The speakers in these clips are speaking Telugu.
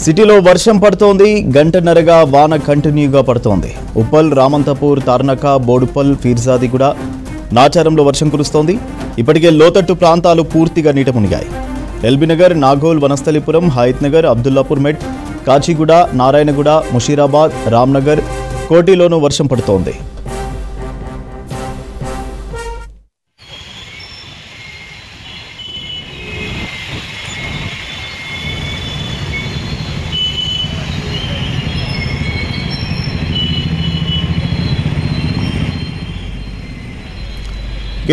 సిటీలో వర్షం పడుతోంది. గంటన్నరగా వాన కంటిన్యూగా పడుతోంది. ఉప్పల్, రామంతపూర్, తార్నక, బోడుపల్, ఫీర్జాదిగూడ, నాచారంలో వర్షం కురుస్తోంది. ఇప్పటికే లోతట్టు ప్రాంతాలు పూర్తిగా నీట మునిగాయి. ఎల్బీనగర్, నాగోల్, వనస్థలిపురం, హయత్నగర్, అబ్దుల్లాపూర్ మెట్, కాచిగూడ, నారాయణగూడ, ముషీరాబాద్, రామ్నగర్, కోటిలోనూ వర్షం పడుతోంది.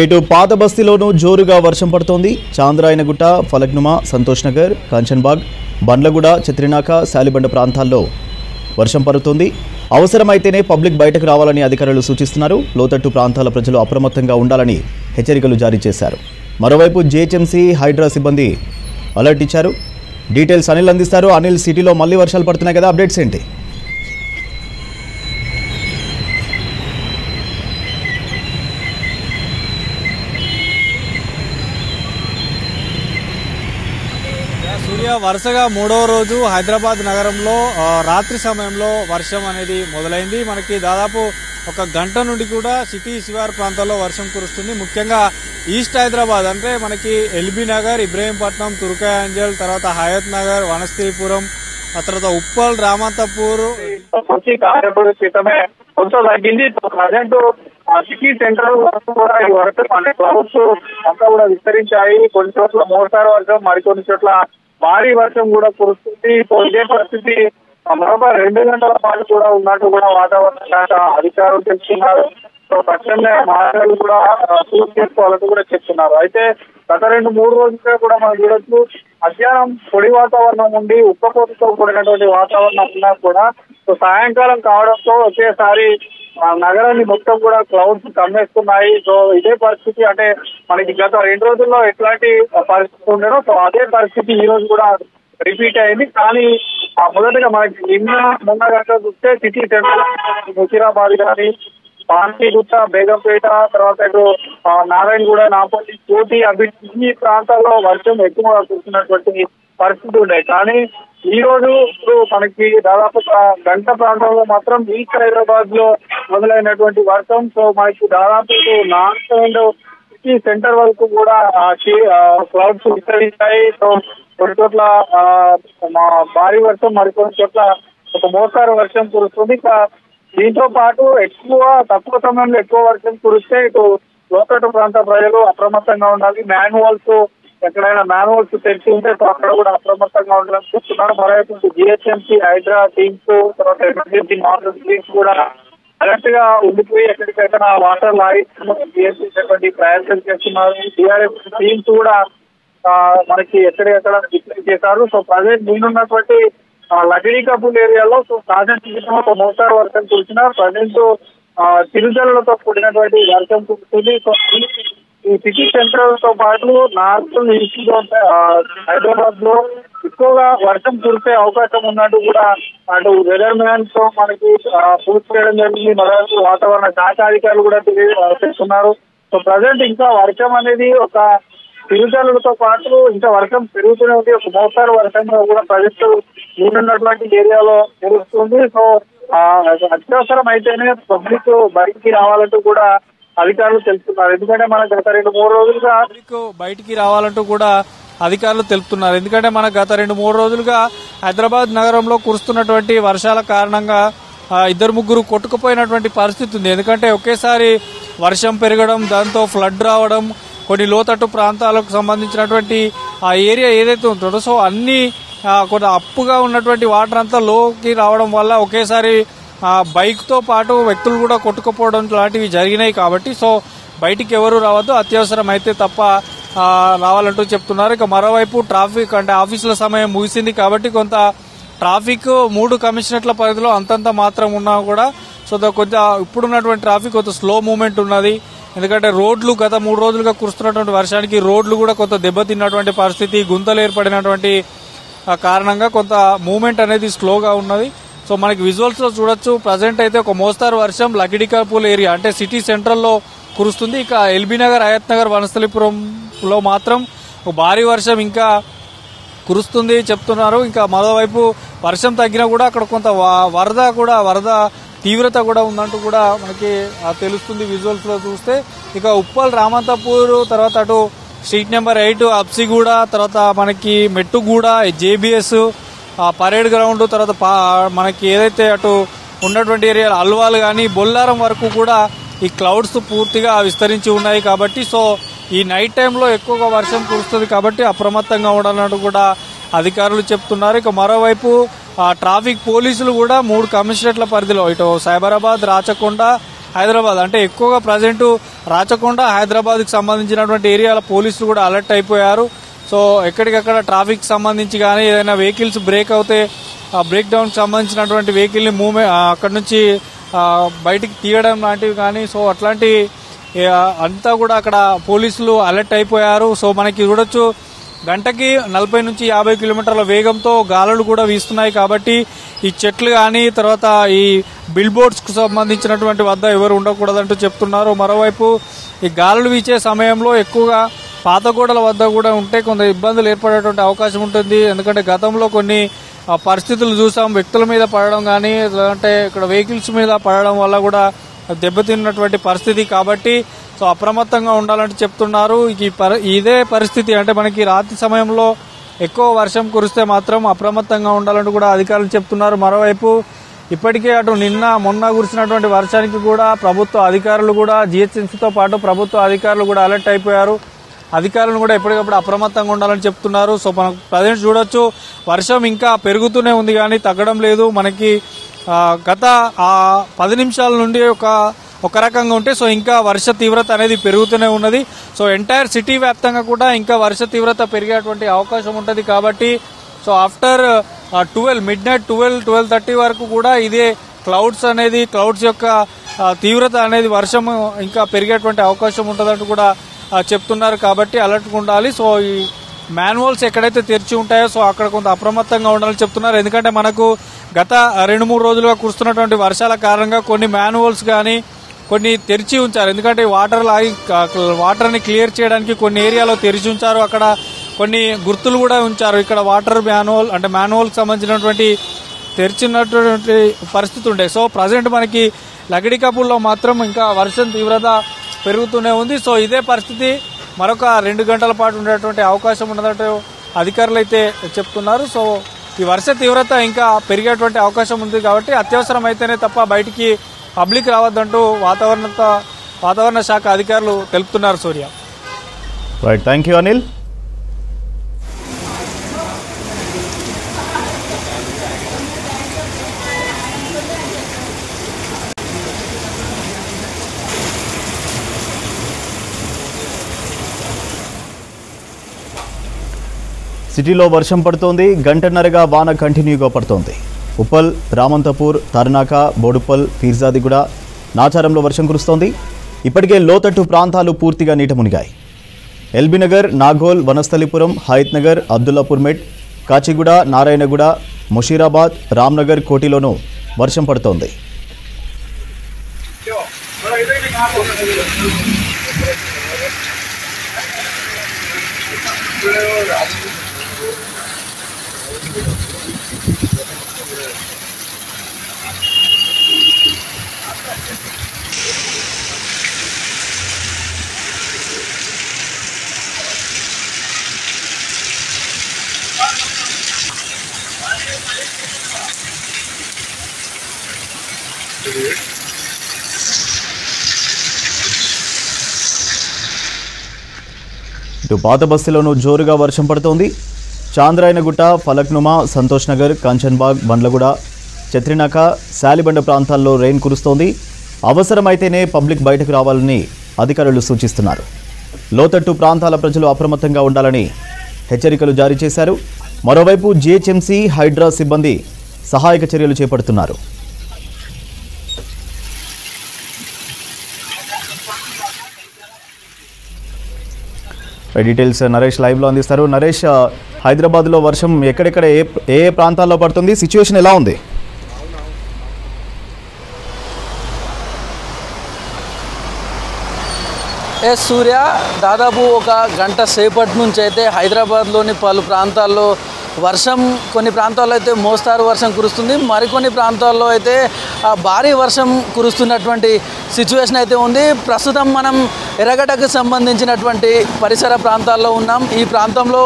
ఇటు పాత బస్తీలోనూ జోరుగా వర్షం పడుతోంది. చాంద్రాయనగుట్ట, ఫలక్నుమా, సంతోష్ నగర్, కాంచన్బాగ్, బండ్లగూడ, చత్రినాక, శాలిబండ ప్రాంతాల్లో వర్షం పడుతోంది. అవసరమైతేనే పబ్లిక్ బయటకు రావాలని అధికారులు సూచిస్తున్నారు. లోతట్టు ప్రాంతాల ప్రజలు అప్రమత్తంగా ఉండాలని హెచ్చరికలు జారీ చేశారు. మరోవైపు జీహెచ్ఎంసీ, హైడ్రా సిబ్బంది అలర్ట్ ఇచ్చారు. డీటెయిల్స్ అనిల్ అందిస్తారు. అనిల్, సిటీలో మళ్ళీ వర్షాలు పడుతున్నాయి కదా, అప్డేట్స్ ఏంటి? సూర్య, వరుసగా మూడవ రోజు హైదరాబాద్ నగరంలో రాత్రి సమయంలో వర్షం అనేది మొదలైంది. మనకి దాదాపు ఒక గంట నుండి కూడా సిటీ శివారు ప్రాంతాల్లో వర్షం కురుస్తుంది. ముఖ్యంగా ఈస్ట్ హైదరాబాద్ అంటే మనకి ఎల్బీ నగర్, ఇబ్రహీంపట్నం, తుర్కాయాంజల్, తర్వాత హయత్ నగర్, వనస్థలిపురం, ఆ తర్వాత ఉప్పల్, రామంతపూర్ క్రితమే కొంచెం తగ్గింది. ప్రజెంట్ సిటీ సెంటర్ కూడా ఈ వర్షం అంటే క్లౌడ్స్ అంతా కూడా విస్తరించాయి. కొన్ని చోట్ల మోస్తారు వర్షం, మరికొన్ని చోట్ల భారీ వర్షం కూడా కురుస్తుంది. ఇదే పరిస్థితి మరొక 2 గంటల పాటు కూడా ఉన్నట్టు కూడా వాతావరణ శాఖ అధికారులు చెప్తున్నారు. సో పశ్చిమ మార్గాలు కూడా పూర్తి చేసుకోవాలంటూ కూడా చెప్తున్నారు. అయితే గత 2-3 రోజులుగా కూడా మనం చూడొచ్చు, మధ్యాహ్నం పొడి వాతావరణం ఉండి ఉక్కపోతతో కూడినటువంటి వాతావరణం ఉన్నా కూడా సో సాయంకాలం కావడంతో ఒకేసారి నగరాన్ని మొత్తం కూడా క్లౌడ్స్ కమ్మేస్తున్నాయి. సో ఇదే పరిస్థితి అంటే మనకి గత 2 రోజుల్లో ఎట్లాంటి పరిస్థితి ఉండడం, సో అదే పరిస్థితి ఈ రోజు కూడా రిపీట్ అయింది. కానీ మొదటగా మనకి మొన్న గంట చూస్తే సిటీ సెంటర్ ముషీరాబాద్ కానీ, పాంచీగుట్ట, బేగంపేట, తర్వాత ఇటు నారాయణగూడ, నాపల్లి, కోటి, ఈ ప్రాంతాల్లో వర్షం ఎక్కువగా కురుస్తున్నటువంటి పరిస్థితి ఉన్నాయి. కానీ ఈ రోజు మనకి దాదాపు గంట ప్రాంతంలో మాత్రం ఈస్ట్ హైదరాబాద్ లో మొదలైనటువంటి వర్షం. సో మనకి దాదాపు నార్త్ అండ్ సిటీ సెంటర్ వరకు కూడా క్లౌడ్స్ విస్తరించాయి. సో కొన్ని చోట్ల భారీ వర్షం, మరికొన్ని చోట్ల ఒక మోస్తారు వర్షం కురుస్తుంది. దీంతో పాటు తక్కువ సమయంలో ఎక్కువ వర్షం కురిస్తే ఇటు లోతట్టు ప్రాంత ప్రజలు అప్రమత్తంగా ఉండాలి. ఎక్కడైనా మాన్యువల్స్ తెరిచి ఉంటే అక్కడ కూడా అప్రమత్తంగా ఉండాలని చెప్తున్నారు. మరోవైపు జీహెచ్ఎంసీ, హైడ్రా టీమ్స్, తర్వాత ఎమర్జెన్సీ మానిటరింగ్ టీమ్స్ కూడా కరెక్ట్ గా ఉండిపోయి ఎక్కడికైనా వాటర్ లాగించేటువంటి ప్రయత్నం చేస్తున్నారు. టీఆర్ఎఫ్ టీమ్స్ కూడా మనకి ఎక్కడెక్కడ డిప్లై చేశారు. సో ప్రజెంట్ నేనున్నటువంటి లగడీకపూల్ ఏరియాలో సో సాధారణ ఒక మోస్తారు వర్షం కురిసిన ప్రజెంట్ చిరుజల్లులతో కూడినటువంటి వర్షం కురుస్తుంది. సో ఈ సిటీ సెంటర్ తో పాటు నార్త్, ఈస్ట్ హైదరాబాద్ లో ఎక్కువగా వర్షం కురిసే అవకాశం ఉన్నట్టు కూడా అటు వెదర్ మ్యాన్ తో మనకి పూర్తి చేయడం జరిగింది. మరోవైపు వాతావరణ శాఖ అధికారులు కూడా తెలియజేస్తున్నారు. సో ప్రజెంట్ ఇంకా వర్షం అనేది ఒక చిరుజల్లులతో పాటు ఇంకా వర్షం పెరుగుతూనే ఉంది. ఒక మోస్తారు వర్షంగా కూడా ప్రజెంట్ ఉన్నటువంటి ఏరియాలో తెలుస్తుంది. సో అత్యవసరం అయితేనే పబ్లిక్ బయటికి రావాలంటూ కూడా అధికారులు తెలుపుతున్నారు. ఎందుకంటే మనకు గత 2-3 రోజులుగా బయటికి రావాలంటూ కూడా అధికారులు తెలుపుతున్నారు. ఎందుకంటే మనకు గత 2-3 రోజులుగా హైదరాబాద్ నగరంలో కురుస్తున్నటువంటి వర్షాల కారణంగా 2-3 కొట్టుకుపోయినటువంటి పరిస్థితి ఉంది. ఎందుకంటే ఒకేసారి వర్షం పెరగడం, దాంతో ఫ్లడ్ రావడం, కొన్ని లోతట్టు ప్రాంతాలకు సంబంధించినటువంటి ఆ ఏరియా ఏదైతే ఉంటుందో సో అన్ని కొంత అప్పుగా ఉన్నటువంటి వాటర్ అంతా లోకి రావడం వల్ల ఒకేసారి బైక్ తో పాటు వ్యక్తులు కూడా కొట్టుకుపోవడం లాంటివి జరిగినాయి. కాబట్టి సో బయటికి ఎవరు రావద్దు, అత్యవసరం అయితే తప్ప రావాలంటూ చెప్తున్నారు. ఇక మరోవైపు ట్రాఫిక్ అంటే ఆఫీసుల సమయం ముగిసింది కాబట్టి కొంత ట్రాఫిక్ 3 కమిషనరేట్ల పరిధిలో అంతంత మాత్రం ఉన్నా కూడా సో కొంచెం ఇప్పుడున్నటువంటి ట్రాఫిక్ కొంత స్లో మూవ్మెంట్ ఉన్నది. ఎందుకంటే రోడ్లు గత 3 రోజులుగా కురుస్తున్నటువంటి వర్షానికి రోడ్లు కూడా కొంత దెబ్బతిన్నటువంటి పరిస్థితి, గుంతలు ఏర్పడినటువంటి కారణంగా కొంత మూవ్మెంట్ అనేది స్లోగా ఉన్నది. సో మనకి విజువల్స్ లో చూడొచ్చు, ప్రజెంట్ అయితే ఒక మోస్తారు వర్షం లగడీకపూల్ ఏరియా అంటే సిటీ సెంట్రల్ లో కురుస్తుంది. ఇక ఎల్బీ నగర్, హయత్ నగర్, వనస్థలిపురంలో మాత్రం భారీ వర్షం ఇంకా కురుస్తుంది చెప్తున్నారు. ఇంకా మరోవైపు వర్షం తగ్గినా కూడా అక్కడ కొంత వరద తీవ్రత కూడా ఉందంటూ కూడా మనకి తెలుస్తుంది విజువల్స్ లో చూస్తే. ఇక ఉప్పల్ రామంతపూర్, తర్వాత అటు స్ట్రీట్ నెంబర్ 8 అప్సిగూడ, తర్వాత మనకి మెట్టుగూడ, జేబీఎస్, పరేడ్ గ్రౌండ్, తర్వాత మనకి ఏదైతే అటు ఉన్నటువంటి ఏరియా అల్వాల్ కానీ బొల్లారం వరకు కూడా ఈ క్లౌడ్స్ పూర్తిగా విస్తరించి ఉన్నాయి. కాబట్టి సో ఈ నైట్ టైంలో ఎక్కువగా వర్షం కురుస్తుంది కాబట్టి అప్రమత్తంగా ఉండాలంటూ కూడా అధికారులు చెప్తున్నారు. ఇక మరోవైపు ట్రాఫిక్ పోలీసులు కూడా 3 కమిషనరేట్ల పరిధిలో ఇటు సైబరాబాద్, రాచకొండ, హైదరాబాద్ అంటే ఎక్కువగా ప్రజెంట్ రాచకొండ, హైదరాబాద్కి సంబంధించినటువంటి ఏరియాల పోలీసులు కూడా అలర్ట్ అయిపోయారు. సో ఎక్కడికక్కడ ట్రాఫిక్ సంబంధించి కానీ ఏదైనా వెహికల్స్ బ్రేక్ అవుతే బ్రేక్ డౌన్కి సంబంధించినటువంటి వెహికల్ని అక్కడి నుంచి బయటికి తీయడం లాంటివి కానీ సో అట్లాంటి అంతా కూడా అక్కడ పోలీసులు అలర్ట్ అయిపోయారు. సో మనకి చూడొచ్చు గంటకి 40 నుంచి 50 కిలోమీటర్ల వేగంతో గాలులు కూడా వీస్తున్నాయి. కాబట్టి ఈ చెట్లు కానీ తర్వాత ఈ బిల్ బోర్డ్స్కు సంబంధించినటువంటి వద్ద ఎవరు ఉండకూడదంటూ చెప్తున్నారు. మరోవైపు ఈ గాలులు వీచే సమయంలో ఎక్కువగా పాత గోడల వద్ద కూడా ఉంటే కొంత ఇబ్బందులు ఏర్పడేటువంటి అవకాశం ఉంటుంది. ఎందుకంటే గతంలో కొన్ని పరిస్థితులు చూసాం, వ్యక్తుల మీద పడడం కానీ లేదంటే ఇక్కడ వెహికల్స్ మీద పడడం వల్ల కూడా దెబ్బతిన్నటువంటి పరిస్థితి. కాబట్టి సో అప్రమత్తంగా ఉండాలంటే చెప్తున్నారు. ఇదే పరిస్థితి అంటే మనకి రాత్రి సమయంలో ఎక్కువ వర్షం కురిస్తే మాత్రం అప్రమత్తంగా ఉండాలంటూ కూడా అధికారులు చెప్తున్నారు. మరోవైపు ఇప్పటికే అటు మొన్న కురిసినటువంటి వర్షానికి కూడా ప్రభుత్వ అధికారులు కూడా జిహెచ్ఎంసీతో పాటు ప్రభుత్వ అధికారులు కూడా అలర్ట్ అయిపోయారు. అధికారులను కూడా ఎప్పటికప్పుడు అప్రమత్తంగా ఉండాలని చెప్తున్నారు. సో మనం ప్రజెంట్ చూడొచ్చు వర్షం ఇంకా పెరుగుతూనే ఉంది కానీ తగ్గడం లేదు. మనకి గత 10 నిమిషాల నుండి ఒక రకంగా ఉంటే సో ఇంకా వర్ష తీవ్రత అనేది పెరుగుతూనే ఉన్నది. సో ఎంటైర్ సిటీ వ్యాప్తంగా కూడా ఇంకా వర్ష తీవ్రత పెరిగేటువంటి అవకాశం ఉంటుంది. కాబట్టి సో ఆఫ్టర్ 12 midnight 12:30 వరకు కూడా ఇదే క్లౌడ్స్ యొక్క తీవ్రత అనేది వర్షం ఇంకా పెరిగేటువంటి అవకాశం ఉంటుందంటూ కూడా చెప్తున్నారు. కాబట్టి అలర్ట్గా ఉండాలి. సో ఈ మాన్యువల్స్ ఎక్కడైతే తెరిచి ఉంటాయో సో అక్కడ కొంత అప్రమత్తంగా ఉండాలని చెప్తున్నారు. ఎందుకంటే మనకు గత 2-3 రోజులుగా కురుస్తున్నటువంటి వర్షాల కారణంగా కొన్ని మాన్యువల్స్ కానీ కొన్ని తెరిచి ఉంచారు. ఎందుకంటే వాటర్ని క్లియర్ చేయడానికి కొన్ని ఏరియాలో తెరిచి ఉంచారు. అక్కడ కొన్ని గుర్తులు కూడా ఉంచారు. ఇక్కడ వాటర్ మాన్యువల్కి సంబంధించినటువంటి తెరిచినటువంటి పరిస్థితి ఉండే. సో ప్రజెంట్ మనకి లగడికపుల్లో మాత్రం ఇంకా వర్షం తీవ్రత పెరుగుతూనే ఉంది. సో ఇదే పరిస్థితి మరొక 2 గంటల పాటు ఉండేటువంటి అవకాశం ఉన్నదంటూ అధికారులు అయితే చెప్తున్నారు. సో ఈ వర్ష తీవ్రత ఇంకా పెరిగేటువంటి అవకాశం ఉంది. కాబట్టి అత్యవసరం అయితేనే తప్ప బయటికి పబ్లిక్ రావద్దంటూ వాతావరణ శాఖ అధికారులు తెలుపుతున్నారు. Surya. Right, thank you Anil. సిటీలో వర్షం పడుతోంది. గంటన్నరగా వాన కంటిన్యూగా పడుతోంది. ఉప్పల్, రామంతపూర్, తర్నాక, బోడుప్పల్, పీర్జాదిగూడ, నాచారంలో వర్షం కురుస్తోంది. ఇప్పటికే లోతట్టు ప్రాంతాలు పూర్తిగా నీట మునిగాయి. ఎల్బీనగర్, నాగోల్, వనస్థలిపురం, హయత్ నగర్, అబ్దుల్లాపూర్ మెట్, కాచిగూడ, నారాయణగూడ, ముషీరాబాద్, రామ్నగర్, కోటిలోనూ వర్షం పడుతోంది. ఇటు పాత బస్తీలోనూ జోరుగా వర్షం పడుతోంది. చాంద్రాయనగుట్ట, ఫలక్నుమా, సంతోష్ నగర్, కాంచన్బాగ్, బండ్లగూడ, చత్రినాక, శాలిబండ ప్రాంతాల్లో రెయిన్ కురుస్తోంది. అవసరమైతేనే పబ్లిక్ బయటకు రావాలని అధికారులు సూచిస్తున్నారు. లోతట్టు ప్రాంతాల ప్రజలు అప్రమత్తంగా ఉండాలని హెచ్చరికలు జారీ చేశారు. మరోవైపు జిహెచ్ఎంసీ, హైడ్రా సిబ్బంది సహాయక చర్యలు చేపడుతున్నారు. డీటెయిల్స్ నరేష్ లైవ్లో అందిస్తారు. నరేష్, హైదరాబాద్లో వర్షం ఎక్కడెక్కడ ఏ ప్రాంతాల్లో పడుతుంది? సిచ్యువేషన్ ఎలా ఉంది? సూర్య, దాదాపు ఒక గంట సేపటి నుంచి అయితే హైదరాబాద్లోని పలు ప్రాంతాల్లో వర్షం కొన్ని ప్రాంతాల్లో అయితే మోస్తారు వర్షం కురుస్తుంది, మరికొన్ని ప్రాంతాల్లో అయితే భారీ వర్షం కురుస్తున్నటువంటి సిచ్యువేషన్ అయితే ఉంది. ప్రస్తుతం మనం ఎర్రగడ్డకు సంబంధించినటువంటి పరిసర ప్రాంతాల్లో ఉన్నాం. ఈ ప్రాంతంలో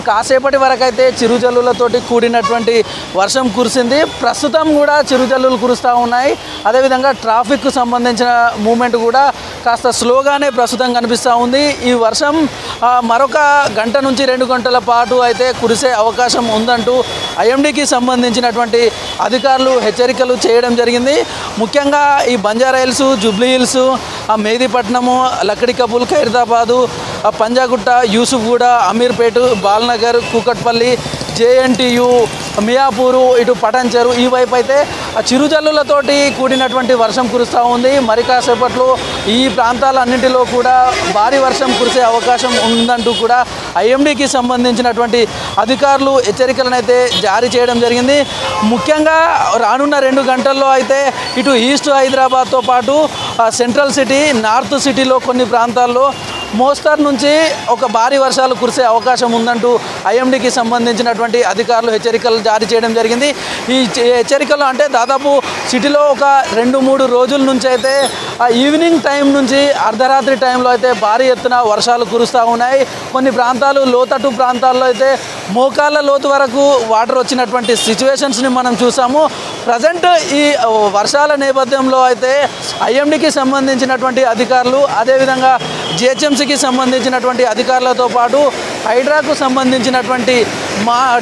కాసేపటి వరకు అయితే చిరుజల్లులతోటి కూడినటువంటి వర్షం కురిసింది. ప్రస్తుతం కూడా చిరుజల్లులు కురుస్తూ ఉన్నాయి. అదేవిధంగా ట్రాఫిక్కు సంబంధించిన మూమెంట్ కూడా కాస్త స్లోగానే ప్రస్తుతం కనిపిస్తూ ఉంది. ఈ వర్షం మరొక గంట నుంచి 2 గంటల పాటు అయితే కురిసే అవకాశం ఉందంటూ ఐఎండీకి సంబంధించినటువంటి అధికారులు హెచ్చరికలు చేయడం జరిగింది. ముఖ్యంగా ఈ Banjara Hills, Jubilee Hills, Mehdipatnam, Lakdikapul, Khairatabad, Panjagutta, Yousufguda, Ameerpet, Balanagar, Kukatpally, JNTU, Miyapur, ఇటు పటంచెరు ఈ వైపు అయితే చిరుజల్లులతోటి కూడినటువంటి వర్షం కురుస్తూ ఉంది. మరి కాసేపట్లో ఈ ప్రాంతాలన్నింటిలో కూడా భారీ వర్షం కురిసే అవకాశం ఉందంటూ కూడా ఐఎండీకి సంబంధించినటువంటి అధికారులు హెచ్చరికలను అయితే జారీ చేయడం జరిగింది. ముఖ్యంగా రానున్న 2 గంటల్లో అయితే ఇటు ఈస్ట్ హైదరాబాద్తో పాటు సెంట్రల్ సిటీ, నార్త్ సిటీలో కొన్ని ప్రాంతాల్లో మోస్తరు నుంచి ఒక భారీ వర్షాలు కురిసే అవకాశం ఉందంటూ ఐఎండీకి సంబంధించినటువంటి అధికారులు హెచ్చరికలు జారీ చేయడం జరిగింది. ఈ హెచ్చరికలు అంటే దాదాపు సిటీలో ఒక 2-3 రోజుల నుంచి అయితే ఈవినింగ్ టైం నుంచి అర్ధరాత్రి టైంలో అయితే భారీ ఎత్తున వర్షాలు కురుస్తూ ఉన్నాయి. కొన్ని ప్రాంతాలు లోతట్టు ప్రాంతాల్లో అయితే మోకాళ్ళ లోతు వరకు వాటర్ వచ్చినటువంటి సిచ్యువేషన్స్ని మనం చూసాము. ప్రజెంట్ ఈ వర్షాల నేపథ్యంలో అయితే ఐఎండీకి సంబంధించినటువంటి అధికారులు, అదేవిధంగా జిహెచ్ఎంసీకి సంబంధించినటువంటి అధికారులతో పాటు హైడ్రాకు సంబంధించినటువంటి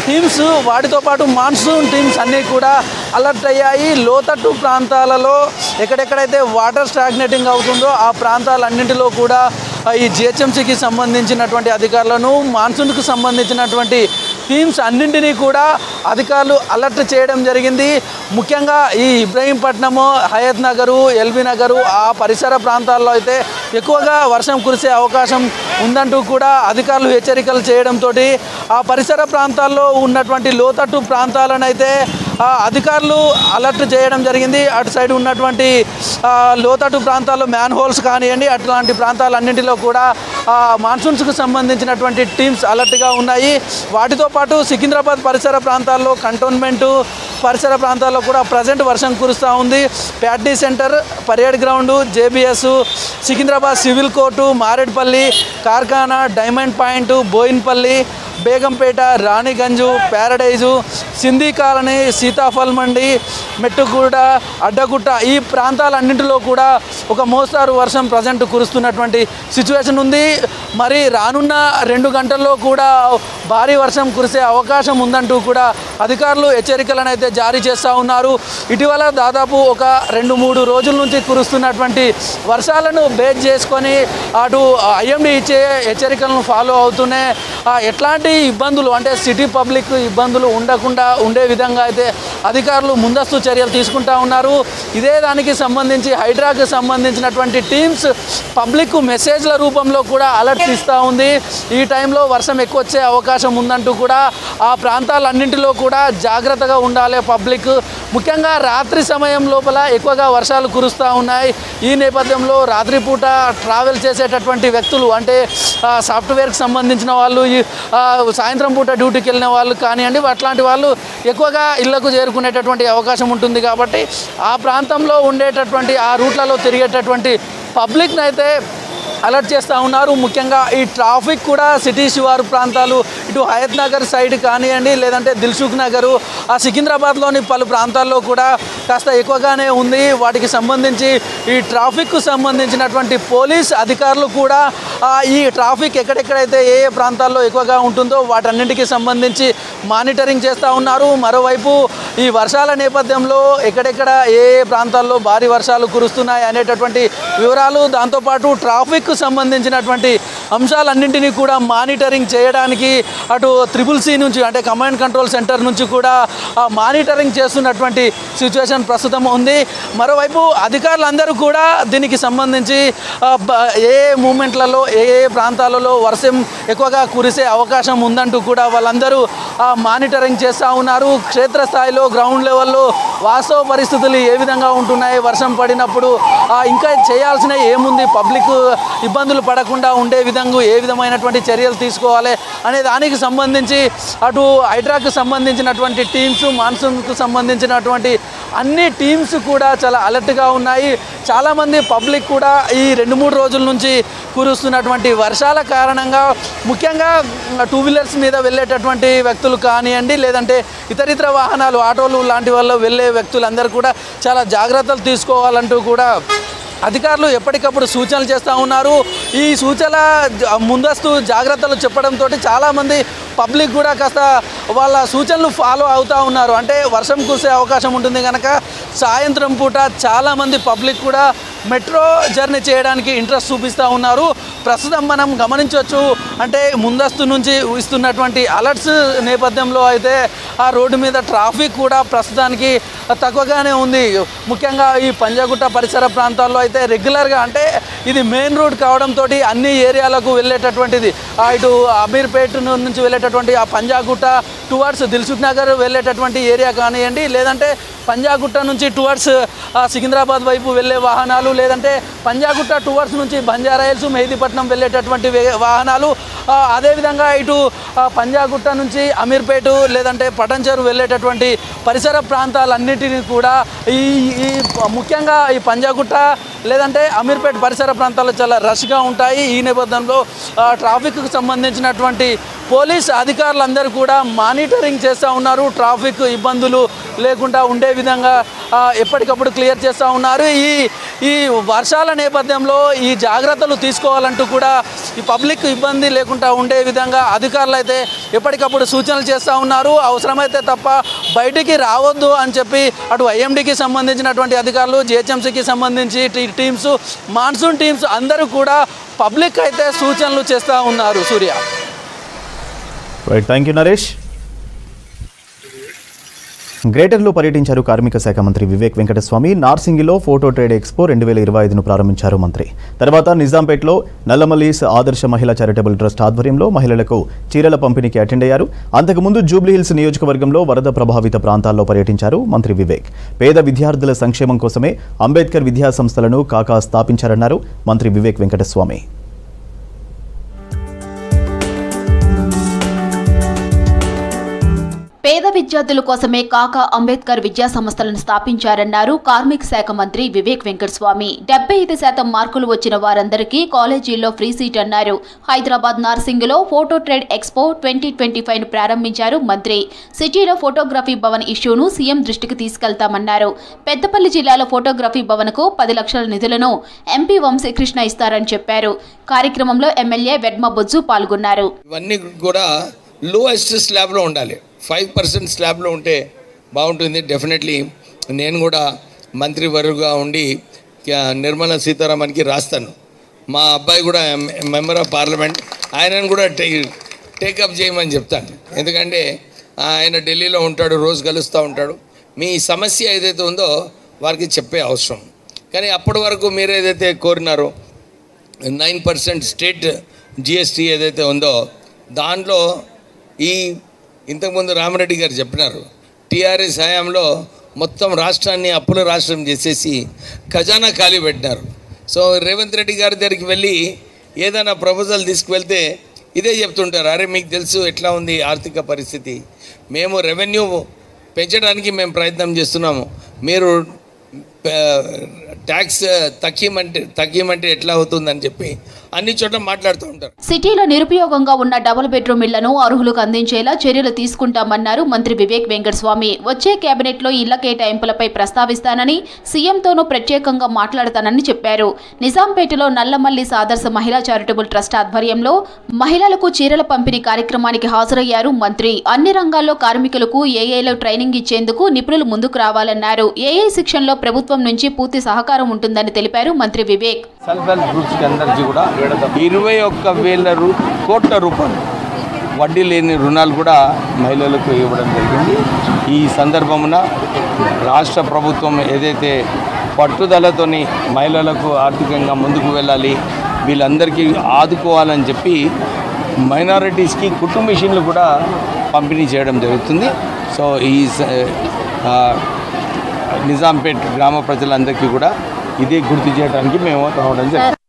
టీమ్స్, వాటితో పాటు మాన్సూన్ టీమ్స్ అన్నీ కూడా అలర్ట్ అయ్యాయి. లోతట్టు ప్రాంతాలలో ఎక్కడెక్కడైతే వాటర్ స్టాగ్నేటింగ్ అవుతుందో ఆ ప్రాంతాలన్నింటిలో కూడా ఈ జిహెచ్ఎంసీకి సంబంధించినటువంటి అధికారులను, మాన్సూన్కు సంబంధించినటువంటి టీమ్స్ అన్నింటినీ కూడా అధికారులు అలర్ట్ చేయడం జరిగింది. ముఖ్యంగా ఈ ఇబ్రహీంపట్నము, హయత్ నగరు, ఎల్బీ నగరు ఆ పరిసర ప్రాంతాల్లో అయితే ఎక్కువగా వర్షం కురిసే అవకాశం ఉందంటూ కూడా అధికారులు హెచ్చరికలు చేయడంతో ఆ పరిసర ప్రాంతాల్లో ఉన్నటువంటి లోతట్టు ప్రాంతాలను అయితే అధికారులు అలర్ట్ చేయడం జరిగింది. అటు సైడ్ ఉన్నటువంటి లోతట్టు ప్రాంతాల్లో మ్యాన్ హోల్స్ కానివ్వండి, అట్లాంటి ప్రాంతాలన్నింటిలో కూడా మాన్సూన్స్కు సంబంధించినటువంటి టీమ్స్ అలర్ట్గా ఉన్నాయి. వాటితో పాటు సికింద్రాబాద్ పరిసర ప్రాంతాల్లో, కంటోన్మెంటు పరిసర ప్రాంతాల్లో కూడా ప్రజెంట్ వర్షం కురుస్తూ ఉంది. Patny Centre, Parade Ground, JBS, Secunderabad civil court, Marredpally, Karkhana, Diamond Point, Bowenpally, Begumpet, Ranigunj, Paradise, Sindhi colony, Sitaphal Mandi, Mettuguda, Addagutta ఈ ప్రాంతాలన్నింటిలో కూడా ఒక మోస్తారు వర్షం ప్రజెంట్ కురుస్తున్నటువంటి సిచ్యువేషన్ ఉంది. మరి రానున్న 2 గంటల్లో కూడా భారీ వర్షం కురిసే అవకాశం ఉందంటూ కూడా అధికారులు హెచ్చరికలను అయితే జారీ చేస్తూ ఉన్నారు. ఇటీవల దాదాపు ఒక 2-3 రోజుల నుంచి కురుస్తున్నటువంటి వర్షాలను బేస్ చేసుకొని అటు ఐఎండీ ఇచ్చే హెచ్చరికలను ఫాలో అవుతూనే ఎట్లాంటి ఇబ్బందులు అంటే సిటీ పబ్లిక్ ఇబ్బందులు ఉండకుండా ఉండే విధంగా అయితే అధికారులు ముందస్తు చర్యలు తీసుకుంటూ ఉన్నారు. ఇదే దానికి సంబంధించి హైడ్రాకు సంబంధించినటువంటి టీమ్స్ పబ్లిక్ మెసేజ్ల రూపంలో కూడా అలర్ట్ ఇస్తూ ఉంది. ఈ టైంలో వర్షం ఎక్కువ వచ్చే అవకాశం ఉందంటూ కూడా ఆ ప్రాంతాలన్నింటిలో కూడా జాగ్రత్తగా ఉండాలి పబ్లిక్. ముఖ్యంగా రాత్రి సమయం లోపల ఎక్కువగా వర్షాలు కురుస్తూ ఉన్నాయి. ఈ నేపథ్యంలో రాత్రిపూట ట్రావెల్ చేసేటటువంటి వ్యక్తులు అంటే సాఫ్ట్వేర్కి సంబంధించిన వాళ్ళు, సాయంత్రం పూట డ్యూటీకి వెళ్ళిన వాళ్ళు కానివ్వండి, అట్లాంటి వాళ్ళు ఎక్కువగా ఇళ్లకు చేరుకునేటటువంటి అవకాశం ఉంటుంది. కాబట్టి ఆ ప్రాంతంలో ఉండేటటువంటి ఆ రూట్లలో తిరిగేటటువంటి పబ్లిక్ని అయితే అలర్ట్ చేస్తూ ఉన్నారు. ముఖ్యంగా ఈ ట్రాఫిక్ కూడా సిటీ శివారు ప్రాంతాలు, ఇటు హయత్ నగర్ సైడ్ కానివ్వండి, లేదంటే దిల్సుఖ్ నగరు, ఆ సికింద్రాబాద్లోని పలు ప్రాంతాల్లో కూడా కాస్త ఎక్కువగానే ఉంది. వాటికి సంబంధించి ఈ ట్రాఫిక్కు సంబంధించినటువంటి పోలీస్ అధికారులు కూడా ఈ ట్రాఫిక్ ఎక్కడెక్కడైతే ఏ ఏ ప్రాంతాల్లో ఎక్కువగా ఉంటుందో వాటన్నింటికి సంబంధించి మానిటరింగ్ చేస్తూ ఉన్నారు. మరోవైపు ఈ వర్షాల నేపథ్యంలో ఎక్కడెక్కడ ఏ ఏ ప్రాంతాల్లో భారీ వర్షాలు కురుస్తున్నాయి అనేటటువంటి వివరాలు, దాంతోపాటు ట్రాఫిక్ సంబంధించినటువంటి అంశాలన్నింటినీ కూడా మానిటరింగ్ చేయడానికి అటు CCC నుంచి అంటే కమాండ్ కంట్రోల్ సెంటర్ నుంచి కూడా మానిటరింగ్ చేస్తున్నటువంటి సిచ్యువేషన్ ప్రస్తుతం ఉంది. మరోవైపు అధికారులందరూ కూడా దీనికి సంబంధించి ఏ మూమెంట్లలో ఏ ప్రాంతాలలో వర్షం ఎక్కువగా కురిసే అవకాశం ఉందంటూ కూడా వాళ్ళందరూ మానిటరింగ్ చేస్తూ ఉన్నారు. క్షేత్రస్థాయిలో గ్రౌండ్ లెవెల్లో వాస్తవ పరిస్థితులు ఏ విధంగా ఉంటున్నాయి, వర్షం పడినప్పుడు ఇంకా చేయాల్సిన ఏముంది, పబ్లిక్ ఇబ్బందులు పడకుండా ఉండే విధంగా ఏ విధమైనటువంటి చర్యలు తీసుకోవాలి అనే దానికి సంబంధించి అటు హైడ్రాకు సంబంధించినటువంటి టీమ్స్, మాన్సూన్కు సంబంధించినటువంటి అన్ని టీమ్స్ కూడా చాలా అలర్ట్గా ఉన్నాయి. చాలామంది పబ్లిక్ కూడా ఈ 2-3 రోజుల నుంచి కురుస్తున్నటువంటి వర్షాల కారణంగా ముఖ్యంగా 2 వీలర్స్ మీద వెళ్ళేటటువంటి వ్యక్తులు కానివ్వండి, లేదంటే ఇతరితర వాహనాలు ఆటోలు లాంటి వాళ్ళు వెళ్ళే వ్యక్తులందరూ కూడా చాలా జాగ్రత్తలు తీసుకోవాలంటూ కూడా అధికారులు ఎప్పటికప్పుడు సూచనలు చేస్తూ ఉన్నారు. ఈ సూచనల ముందస్తు జాగ్రత్తలు చెప్పడంతో చాలామంది పబ్లిక్ కూడా కాస్త వాళ్ళ సూచనలు ఫాలో అవుతూ ఉన్నారు. అంటే వర్షం కురిసే అవకాశం ఉంటుంది కనుక సాయంత్రం పూట చాలామంది పబ్లిక్ కూడా మెట్రో జర్నీ చేయడానికి ఇంట్రెస్ట్ చూపిస్తూ ఉన్నారు. ప్రస్తుతం మనం గమనించవచ్చు, అంటే ముందస్తు నుంచి ఇస్తున్నటువంటి అలర్ట్స్ నేపథ్యంలో అయితే ఆ రోడ్డు మీద ట్రాఫిక్ కూడా ప్రస్తుతానికి తక్కువగానే ఉంది. ముఖ్యంగా ఈ పంజాగుట్ట పరిసర ప్రాంతాల్లో అయితే రెగ్యులర్గా, అంటే ఇది మెయిన్ రోడ్ కావడంతో అన్ని ఏరియాలకు వెళ్ళేటటువంటిది, ఇటు అమీర్పేట నుంచి వెళ్ళేటటువంటి ఆ పంజాగుట్ట టువర్డ్స్ దిల్సుఖ్ నగర్ వెళ్ళేటటువంటి ఏరియా కానివ్వండి, లేదంటే పంజాగుట్ట నుంచి టువర్డ్స్ సికింద్రాబాద్ వైపు వెళ్ళే వాహనాలు, లేదంటే పంజాగుట్ట టువర్డ్స్ నుంచి బంజారాహిల్స్, మెహదీపట్నం వెళ్ళేటటువంటి వాహనాలు, అదేవిధంగా ఇటు పంజాగుట్ట నుంచి అమీర్పేట లేదంటే పటంచెరు వెళ్ళేటటువంటి పరిసర ప్రాంతాలన్నింటినీ కూడా ఈ ముఖ్యంగా ఈ పంజాగుట్ట లేదంటే అమీర్పేట పరిసర ప్రాంతాలు చాలా రష్గా ఉంటాయి. ఈ నేపథ్యంలో ట్రాఫిక్కు సంబంధించినటువంటి పోలీస్ అధికారులందరూ కూడా మానిటరింగ్ చేస్తూ ఉన్నారు. ట్రాఫిక్ ఇబ్బందులు లేకుండా ఉండే విధంగా ఎప్పటికప్పుడు క్లియర్ చేస్తూ ఉన్నారు. ఈ వర్షాల నేపథ్యంలో ఈ జాగ్రత్తలు తీసుకోవాలంటూ కూడా ఈ పబ్లిక్ ఇబ్బంది లేకుండా ఉండే విధంగా అధికారులు అయితే ఎప్పటికప్పుడు సూచనలు చేస్తూ ఉన్నారు. అవసరమైతే తప్ప బయటికి రావద్దు అని చెప్పి అటు ఐఎండీకి సంబంధించినటువంటి అధికారులు, జిహెచ్ఎంసీకి సంబంధించి టీమ్స్, మాన్సూన్ టీమ్స్ అందరూ కూడా పబ్లిక్ అయితే సూచనలు చేస్తూ ఉన్నారు. Surya, thank you Naresh. గ్రేటర్లో పర్యటించారు కార్మిక శాఖ మంత్రి వివేక్ వెంకటస్వామి. నార్సింగిలో ఫోటో ట్రేడ్ ఎక్స్పో 2025ను ప్రారంభించారు మంత్రి. తర్వాత నిజాంపేటలో నల్లమల్లీస్ ఆదర్శ మహిళా చారిటబుల్ ట్రస్ట్ ఆధ్వర్యంలో మహిళలకు చీరల పంపిణీకి అటెండ్ అయ్యారు. అంతకుముందు జూబ్లీహిల్స్ నియోజకవర్గంలో వరద ప్రభావిత ప్రాంతాల్లో పర్యటించారు మంత్రి వివేక్. పేద విద్యార్థుల సంక్షేమం కోసమే అంబేద్కర్ విద్యా సంస్థలను కాకా స్థాపించారన్నారు మంత్రి వివేక్ వెంకటస్వామి. పేద విద్యార్థుల కోసమే కాకా అంబేద్కర్ విద్యా సంస్థలను స్థాపించారన్నారు కార్మిక శాఖ మంత్రి వివేక్ వెంకటస్వామి. 75% మార్కులు వచ్చిన వారందరికీ కాలేజీల్లో ఫ్రీ సీట్ అన్నారు. హైదరాబాద్ నార్సింగ్లో ఫోటో ట్రేడ్ ఎక్స్పో 2025ను ప్రారంభించారు మంత్రి. సిటీలో ఫోటోగ్రఫీ భవన్ ఇష్యూను సీఎం దృష్టికి తీసుకెళ్తామన్నారు. పెద్దపల్లి జిల్లాలో ఫోటోగ్రఫీ భవన్కు 10 లక్షల నిధులను ఎంపీ వంశీకృష్ణ ఇస్తారని చెప్పారు. కార్యక్రమంలో ఎమ్మెల్యే వెడ్మ బొజ్జు పాల్గొన్నారు. ఇవన్నీ కూడా లోయెస్ట్ స్లాబ్లో ఉండాలి. 5% స్లాబ్లో ఉంటే బాగుంటుంది. డెఫినెట్లీ నేను కూడా మంత్రి వర్గంగా ఉండి నిర్మలా సీతారామన్కి రాస్తాను. మా అబ్బాయి కూడా మెంబర్ ఆఫ్ పార్లమెంట్, ఆయనను కూడా టేకప్ చేయమని చెప్తాను. ఎందుకంటే ఆయన ఢిల్లీలో ఉంటాడు, రోజు కలుస్తూ ఉంటాడు. మీ సమస్య ఏదైతే ఉందో వారికి చెప్పే అవసరం. కానీ అప్పటి వరకు మీరు ఏదైతే కోరినారో 9% స్టేట్ జిఎస్టీ ఏదైతే ఉందో దాంట్లో ఇంతకుముందు రామరెడ్డి గారు చెప్పినారు, టీఆర్ఎస్ హయాంలో మొత్తం రాష్ట్రాన్ని అప్పుల రాష్ట్రం చేసేసి ఖజానా ఖాళీ పెట్టినారు. సో రేవంత్ రెడ్డి గారి దగ్గరికి వెళ్ళి ఏదైనా ప్రపోజల్ తీసుకువెళ్తే ఇదే చెప్తుంటారు, అరే మీకు తెలుసు ఎట్లా ఉంది ఆర్థిక పరిస్థితి, మేము రెవెన్యూ పెంచడానికి మేము ప్రయత్నం చేస్తున్నాము, మీరు ట్యాక్స్ తగ్గిమంటే ఎట్లా అవుతుందని చెప్పి అన్ని చోట్ల మాట్లాడుతూ ఉంటారు. సిటీలో నిరుపయోగంగా ఉన్న డబుల్ బెడ్రూమ్ ఇళ్లను అర్హులకు అందించేలా చర్యలు తీసుకుంటామన్నారు మంత్రి వివేక్ వెంకటస్వామి. వచ్చే కేబినెట్ లో ఇళ్ల కేటాయింపులపై ప్రస్తావిస్తానని, సీఎంతోనూ ప్రత్యేకంగా మాట్లాడతానని చెప్పారు. నిజాంపేటలో నల్లమల్లి ఆదర్శ మహిళా చారిటబుల్ ట్రస్ట్ ఆధ్వర్యంలో మహిళలకు చీరల పంపిణీ కార్యక్రమానికి హాజరయ్యారు మంత్రి. అన్ని రంగాల్లో కార్మికులకు ఏఐలో ట్రైనింగ్ ఇచ్చేందుకు నిపుణులు ముందుకు రావాలన్నారు. ఏఐ శిక్షణలో ప్రభుత్వం నుంచి పూర్తి సహకారం ఉంటుందని తెలిపారు మంత్రి వివేక్. సెల్ఫ్ హెల్ప్ గ్రూప్స్ కి అందరికీ కూడా 21,000 కోట్ల రూపాయలు వడ్డీ లేని రుణాలు కూడా మహిళలకు ఇవ్వడం జరిగింది. ఈ సందర్భమున రాష్ట్ర ప్రభుత్వం ఏదైతే పట్టుదలతోని మహిళలకు ఆర్థికంగా ముందుకు వెళ్ళాలి, వీళ్ళందరికీ ఆదుకోవాలని చెప్పి మైనారిటీస్కి కుటుంబ మిషన్లు కూడా పంపిణీ చేయడం జరుగుతుంది. సో ఈ నిజాంపేట్ గ్రామ ప్రజలందరికీ కూడా ఇదే గుర్తు చేయడానికి మేము రావడం జరిగింది.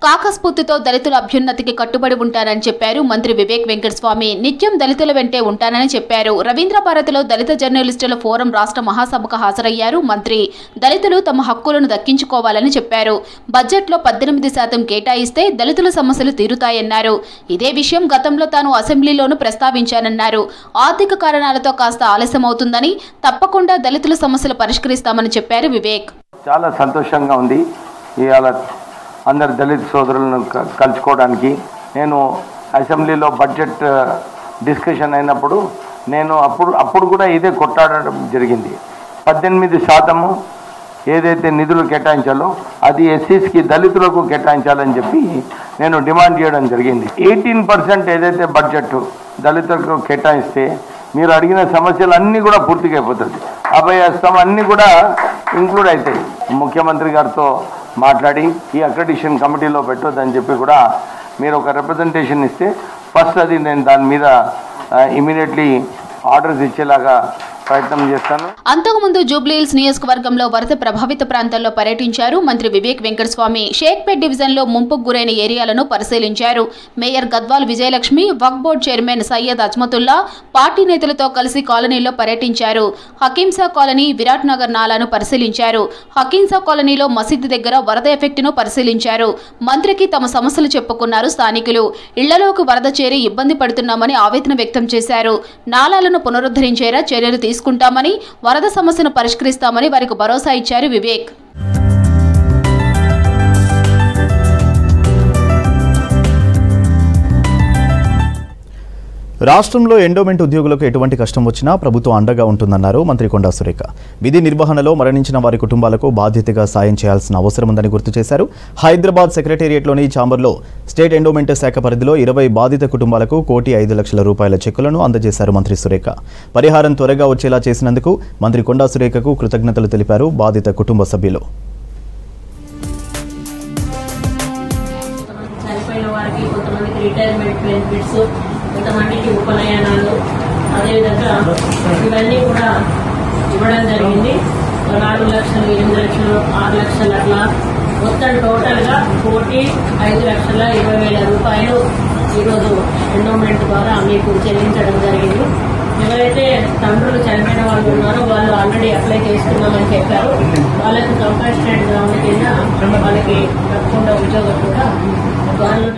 కాకస్ఫూర్తితో దళితుల అభ్యున్నతికి కట్టుబడి ఉంటానని చెప్పారు మంత్రి వివేక్ వెంకటస్వామి. నిత్యం దళితుల వెంటే ఉంటానని చెప్పారు. రవీంద్ర భారతిలో దళిత జర్నలిస్టుల ఫోరం రాష్ట్ర మహాసభకు హాజరయ్యారు మంత్రి. దళితులు తమ హక్కులను దక్కించుకోవాలని చెప్పారు. బడ్జెట్లో 18% కేటాయిస్తే దళితుల సమస్యలు తీరుతాయన్నారు. ఇదే విషయం గతంలో తాను అసెంబ్లీలోనూ ప్రస్తావించానన్నారు. ఆర్థిక కారణాలతో కాస్త ఆలస్యమవుతుందని, తప్పకుండా దళితుల సమస్యలు పరిష్కరిస్తామని చెప్పారు వివేక్. చాలా సంతోషంగా ఉంది ఇవాళ అందరు దళిత సోదరులను కలుసుకోవడానికి. నేను అసెంబ్లీలో బడ్జెట్ డిస్కషన్ అయినప్పుడు నేను అప్పుడు కూడా ఇదే కొట్టాడడం జరిగింది. 18% ఏదైతే నిధులు కేటాయించాలో అది ఎస్సీస్కి దళితులకు కేటాయించాలని చెప్పి నేను డిమాండ్ చేయడం జరిగింది. 18% ఏదైతే బడ్జెట్ దళితులకు కేటాయిస్తే మీరు అడిగిన సమస్యలు అన్నీ కూడా పూర్తిగా అయిపోతుంది. అభయహస్తం అన్నీ కూడా ఇంక్లూడ్ అవుతాయి. ముఖ్యమంత్రి గారితో మాట్లాడి ఈ అక్రెడిషన్ కమిటీలో పెట్టొద్దని చెప్పి కూడా మీరు ఒక రిప్రజెంటేషన్ ఇస్తే ఫస్ట్ అది నేను దాని మీద ఇమీడియట్లీ ఆర్డర్స్ ఇచ్చేలాగా ప్రయత్నం చేస్తాను. అంతకుముందు జూబ్లీహిల్స్ నియోజకవర్గంలో వరద ప్రభావిత ప్రాంతాల్లో పర్యటించారు మంత్రి వివేక్ వెంకటస్వామి. షేక్పేట్ డివిజన్లో ముంపుకు గురైన ఏరియాలను పరిశీలించారు. Mayor Gadwal Vijayalakshmi, Waqf board chairman Syed Azmatullah party నేతలతో కలిసి కాలనీలో పర్యటించారు. హకీంసా కాలనీ, విరాట్ నగర్ నాలాను పరిశీలించారు. హకీంసా కాలనీలో మసీదు దగ్గర వరద ఎఫెక్ట్ను పరిశీలించారు. మంత్రికి తమ సమస్యలు చెప్పుకున్నారు స్థానికులు. ఇళ్లలోకి వరద చేరి ఇబ్బంది పడుతున్నామని ఆవేదన వ్యక్తం చేశారు. నాలాలను పునరుద్ధరించేలా చర్యలు తీసుకుంటామని, వరద సమస్యను పరిష్కరిస్తామని వారికి భరోసా ఇచ్చారు వివేక్. రాష్ట్రంలో ఎండోమెంట్ ఉద్యోగులకు ఎటువంటి కష్టం వచ్చినా ప్రభుత్వం అండగా ఉంటుందన్నారు మంత్రి కొండా సురేఖ. విధి నిర్వహణలో మరణించిన వారి కుటుంబాలకు బాధ్యతగా సాయం చేయాల్సిన అవసరం ఉందని గుర్తు చేశారు. హైదరాబాద్ సెక్రటేరియట్లోని ఛాంబర్లో స్టేట్ ఎండోమెంట్ శాఖ పరిధిలో 20 బాధిత కుటుంబాలకు ₹1,05,00,000 చెక్కులను అందజేశారు మంత్రి సురేఖ. పరిహారం త్వరగా వచ్చేలా చేసినందుకు మంత్రి కొండా సురేఖకు కృతజ్ఞతలు తెలిపారు బాధిత కుటుంబ సభ్యులు. కొంతమందికి ఉపనయనాలు, అదేవిధంగా ఇవన్నీ కూడా ఇవ్వడం జరిగింది. 4 లక్షలు, 8 లక్షలు, 6 లక్షలు అట్లా మొత్తం టోటల్గా ₹1,05,20,000 ఈరోజు ఎండోమెంట్ ద్వారా మీకు చెల్లించడం జరిగింది. ఎవరైతే తండ్రులు చనిపోయిన వాళ్ళు ఉన్నారో వాళ్ళు ఆల్రెడీ అప్లై చేసుకున్నామని చెప్పారు. వాళ్ళకి కంపాషనేట్ గ్రౌండ్ కింద వాళ్ళకి తప్పకుండా ఉద్యోగం కూడా వాళ్ళు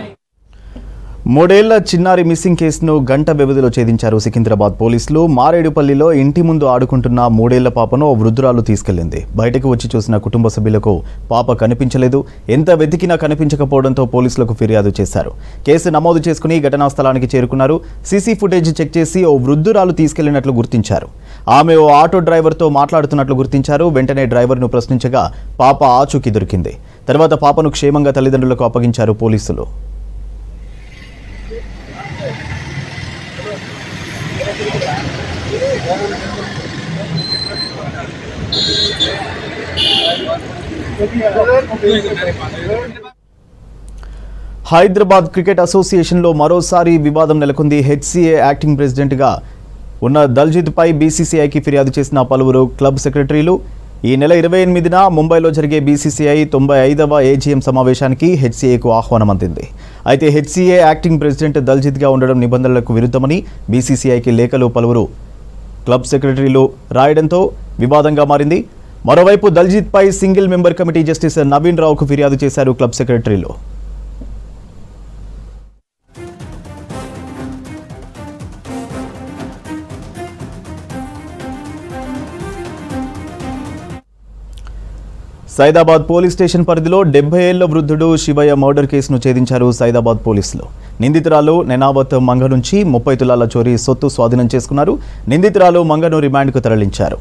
3 ఏళ్ల చిన్నారి మిస్సింగ్ కేసును గంట వ్యవధిలో ఛేదించారు సికింద్రాబాద్ పోలీసులు. మారేడుపల్లిలో ఇంటి ముందు ఆడుకుంటున్న 3 ఏళ్ల పాపను ఓ వృద్ధురాలు తీసుకెళ్లింది. బయటకు వచ్చి చూసిన కుటుంబ సభ్యులకు పాప కనిపించలేదు. ఎంత వెతికినా కనిపించకపోవడంతో పోలీసులకు ఫిర్యాదు చేశారు. కేసు నమోదు చేసుకుని ఘటనా స్థలానికి చేరుకున్నారు. సీసీ ఫుటేజ్ చెక్ చేసి ఓ వృద్ధురాలు తీసుకెళ్లినట్లు గుర్తించారు. ఆమె ఓ ఆటో డ్రైవర్తో మాట్లాడుతున్నట్లు గుర్తించారు. వెంటనే డ్రైవర్ను ప్రశ్నించగా పాప ఆచూకీ దొరికింది. తర్వాత పాపను క్షేమంగా తల్లిదండ్రులకు అప్పగించారు పోలీసులు. హైదరాబాద్ క్రికెట్ అసోసియేషన్లో మరోసారి వివాదం నెలకొంది. హెచ్సీఏ యాక్టింగ్ ప్రెసిడెంట్గా ఉన్న దల్జిత్పై బీసీసీఐకి ఫిర్యాదు చేసిన పలువురు క్లబ్ సెక్రటరీలు ఈ నెల 28న ముంబైలో జరిగే బీసీసీఐ 95వ ఏజీఎం సమావేశానికి హెచ్సీఏకు ఆహ్వానం అందింది. అయితే హెచ్సీఏ యాక్టింగ్ ప్రెసిడెంట్ దల్జిత్గా ఉండడం నిబంధనలకు విరుద్ధమని బీసీసీఐకి లేఖలు పలువురు క్లబ్ సెక్రటరీలు రాయడంతో వివాదంగా మారింది. మరోవైపు దల్జిత్పై single member committee justice Naveen రావుకు ఫిర్యాదు చేశారు క్లబ్ సెక్రటరీలు. సైదాబాద్ పోలీస్ స్టేషన్ పరిధిలో 70 ఏళ్ల వృద్ధుడు శివయ్య మర్డర్ కేసును ఛేదించారు సైదాబాద్ పోలీసులు. నిందితురాలు నెనావత్ మంగ నుంచి 30 తులాల చోరీ సొత్తు స్వాధీనం చేసుకున్నారు. నిందితురాలు మంగను రిమాండ్కు తరలించారు.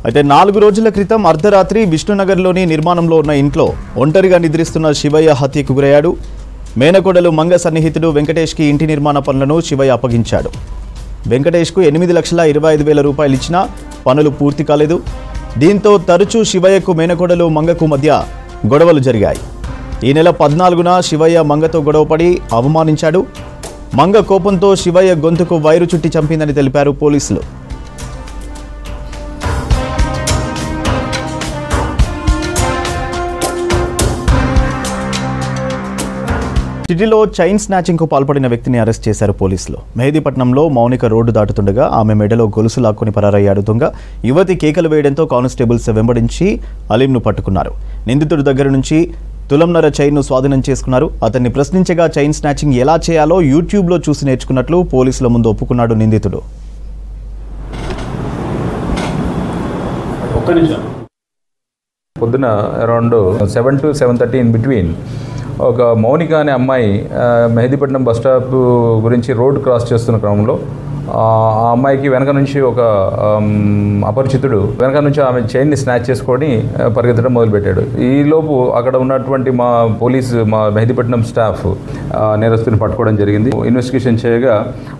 అయితే 4 రోజుల క్రితం అర్ధరాత్రి విష్ణునగర్లోని నిర్మాణంలో ఉన్న ఇంట్లో ఒంటరిగా నిద్రిస్తున్న శివయ్య హత్యకు గురయ్యాడు. మేనకోడలు మంగ సన్నిహితుడు వెంకటేష్కి ఇంటి నిర్మాణ పనులను శివయ్య అప్పగించాడు. వెంకటేష్కు 8,25,000 రూపాయలు ఇచ్చినా పనులు పూర్తి కాలేదు. దీంతో తరచూ శివయ్యకు మేనకోడలు మంగకు మధ్య గొడవలు జరిగాయి. ఈ నెల 14న శివయ్య మంగతో గొడవపడి అవమానించాడు. మంగ కోపంతో శివయ్య గొంతుకు వైరు చుట్టి చంపిందని తెలిపారు పోలీసులు. సిటీలో చైన్ స్నాచింగ్కు పాల్పడిన వ్యక్తిని అరెస్ట్ చేశారు పోలీసులు. మెహదీపట్నంలో మౌనిక రోడ్డు దాటుతుండగా ఆమె మెడలో గొలుసు లాక్కొని పరారయ్యాడు దొంగ. యువతి కేకలు వేయడంతో కానిస్టేబుల్స్ వెంబడించి అలీంను పట్టుకున్నారు. నిందితుడి దగ్గర నుంచి తులంన్నర చైన్ను స్వాధీనం చేసుకున్నారు. అతన్ని ప్రశ్నించగా చైన్ స్నాచింగ్ ఎలా చేయాలో యూట్యూబ్లో చూసి నేర్చుకున్నట్లు పోలీసుల ముందు ఒప్పుకున్నాడు నిందితుడు. పొద్దున అరౌండ్ 7 to 7:30 ఇన్ బిట్వీన్ ఒక మౌనిక అనే అమ్మాయి మెహదీపట్నం బస్ స్టాప్ గురించి రోడ్ క్రాస్ చేస్తున్న క్రమంలో ఆ అమ్మాయికి వెనక నుంచి ఒక అపరిచితుడు వెనక నుంచి ఆమె చైన్ని స్నాచ్ చేసుకొని పరిగెత్తడం మొదలుపెట్టాడు. ఈలోపు అక్కడ ఉన్నటువంటి మా మెహదీపట్నం స్టాఫ్ నేరస్తుని పట్టుకోవడం జరిగింది. ఇన్వెస్టిగేషన్ చేయగా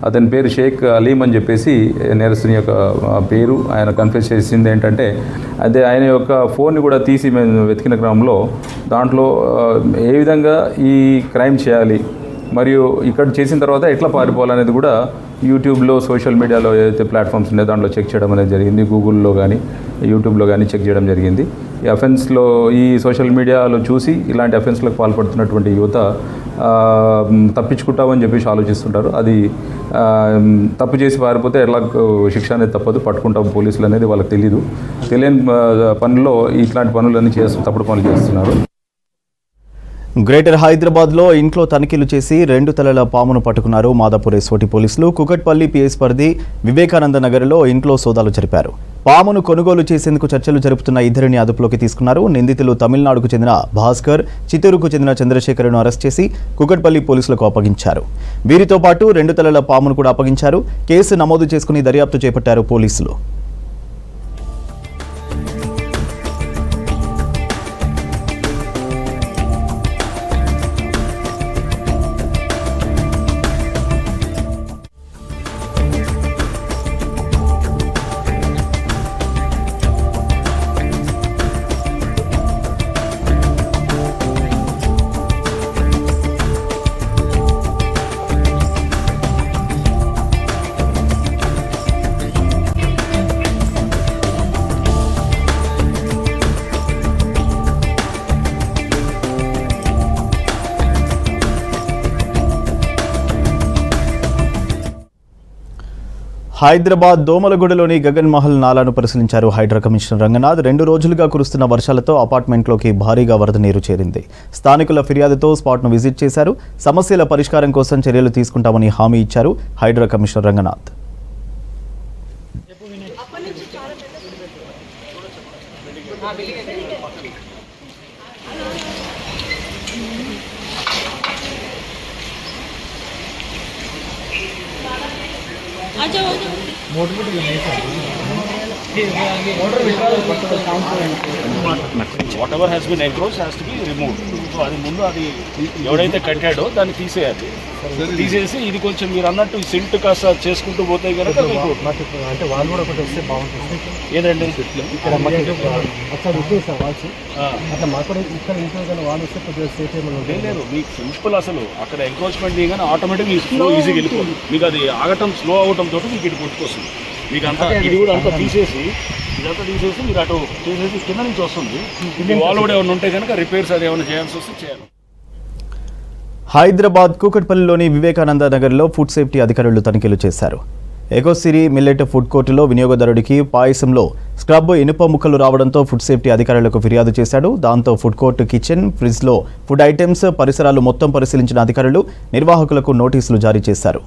అతని పేరు షేక్ అలీం అని చెప్పేసి నేరస్తుని యొక్క పేరు. ఆయన కన్ఫెస్ చేసింది ఏంటంటే అదే ఆయన యొక్క ఫోన్ని కూడా తీసి మేము వెతికిన క్రమంలో దాంట్లో ఏ విధంగా ఈ క్రైమ్ చేయాలి మరియు ఇక్కడ చేసిన తర్వాత ఎట్లా పారిపోవాలనేది కూడా యూట్యూబ్లో సోషల్ మీడియాలో ఏదైతే ప్లాట్ఫామ్స్ ఉన్నాయో దాంట్లో చెక్ చేయడం అనేది జరిగింది. గూగుల్లో కానీ యూట్యూబ్లో కానీ చెక్ చేయడం జరిగింది. ఈ అఫెన్స్లో ఈ సోషల్ మీడియాలో చూసి ఇలాంటి అఫెన్స్లకు పాల్పడుతున్నటువంటి యువత తప్పించుకుంటామని చెప్పేసి ఆలోచిస్తుంటారు. అది తప్పు చేసి పారిపోతే ఎలా శిక్ష అనేది తప్పదు, పట్టుకుంటాం పోలీసులు అనేది వాళ్ళకి తెలియని పనుల్లో ఇట్లాంటి పనులన్నీ తప్పుడు పనులు చేస్తున్నారు. గ్రేటర్ హైదరాబాద్లో ఇంట్లో తనిఖీలు చేసి 2 తలల పామును పట్టుకున్నారు మాదాపూర్ ఎస్ఓటీ పోలీసులు. కుకట్పల్లి పిఎస్ పరిధి వివేకానంద నగర్లో ఇంట్లో సోదాలు జరిపారు. పామును కొనుగోలు చేసేందుకు చర్చలు జరుపుతున్న ఇద్దరిని అదుపులోకి తీసుకున్నారు. నిందితులు తమిళనాడుకు చెందిన భాస్కర్, చిత్తూరుకు చెందిన చంద్రశేఖర్ను అరెస్ట్ చేసి కుకట్పల్లి పోలీసులకు అప్పగించారు. వీరితో పాటు 2 తలల పామును కూడా అప్పగించారు. కేసు నమోదు చేసుకుని దర్యాప్తు చేపట్టారు పోలీసులు. హైదరాబాద్ దోమలగూడలోని గగన్ మహల్ నాలాను పరిశీలించారు హైడ్రా కమిషనర్ రంగనాథ్. 2 రోజులుగా కురుస్తున్న వర్షాలతో అపార్ట్మెంట్లోకి భారీగా వరద నీరు చేరింది. స్థానికుల ఫిర్యాదుతో స్పాట్ను విజిట్ చేశారు. సమస్యల పరిష్కారం కోసం చర్యలు తీసుకుంటామని హామీ ఇచ్చారు Hydraa commissioner Ranganath. whatever has been encroached has to be removed. So అది ముందు అది ఎవడైతే కట్టాడో దాన్ని తీసేయాలి. తీసేసి ఇది కొంచెం మీరు అన్నట్టు సింట్ కాస్త చేసుకుంటూ పోతే కనుక అంటే వాళ్ళు కూడా ఒకటి వస్తే బాగుంటుంది. ఏదండి ఇక్కడ అట్లా మాకు కూడా ఇక్కడ ఇంట్లో వాళ్ళు వస్తే కొద్దిగా సేఫ్ ఏమైనా లేదు. మీకు సింపుల్ అసలు అక్కడ ఎంక్రోచ్మెంట్ దిగానే ఆటోమేటిక్గా మీ స్లో ఈజీగా వెళ్ళిపోతుంది. మీకు అది ఆగటం స్లో అవటం తోటి మీకు ఇటు కొట్టుకొస్తుంది. మీకు అంతా ఇది కూడా అంతా తీసేసి ఇదంతా తీసేసి మీరు అటు చేసేసి కింద నుంచి వస్తుంది. వాళ్ళు కూడా ఏమైనా ఉంటే కనుక రిపేర్స్ అది ఏమైనా చేయాల్సి వస్తే చేయాలి. హైదరాబాద్ కూకట్పల్లిలోని వివేకానంద నగర్లో ఫుడ్ సేఫ్టీ అధికారులు తనిఖీలు చేశారు. ఎకోసిరి మిల్లెట్ ఫుడ్ కోర్టులో వినియోగదారుడికి పాయసంలో స్క్రబ్ ఇనుప ముక్కలు రావడంతో ఫుడ్ సేఫ్టీ అధికారులకు ఫిర్యాదు చేశాడు. దాంతో ఫుడ్ కోర్టు కిచెన్, ఫ్రిడ్జ్లో ఫుడ్ ఐటమ్స్, పరిసరాలు మొత్తం పరిశీలించిన అధికారులు నిర్వాహకులకు నోటీసులు జారీ చేశారు.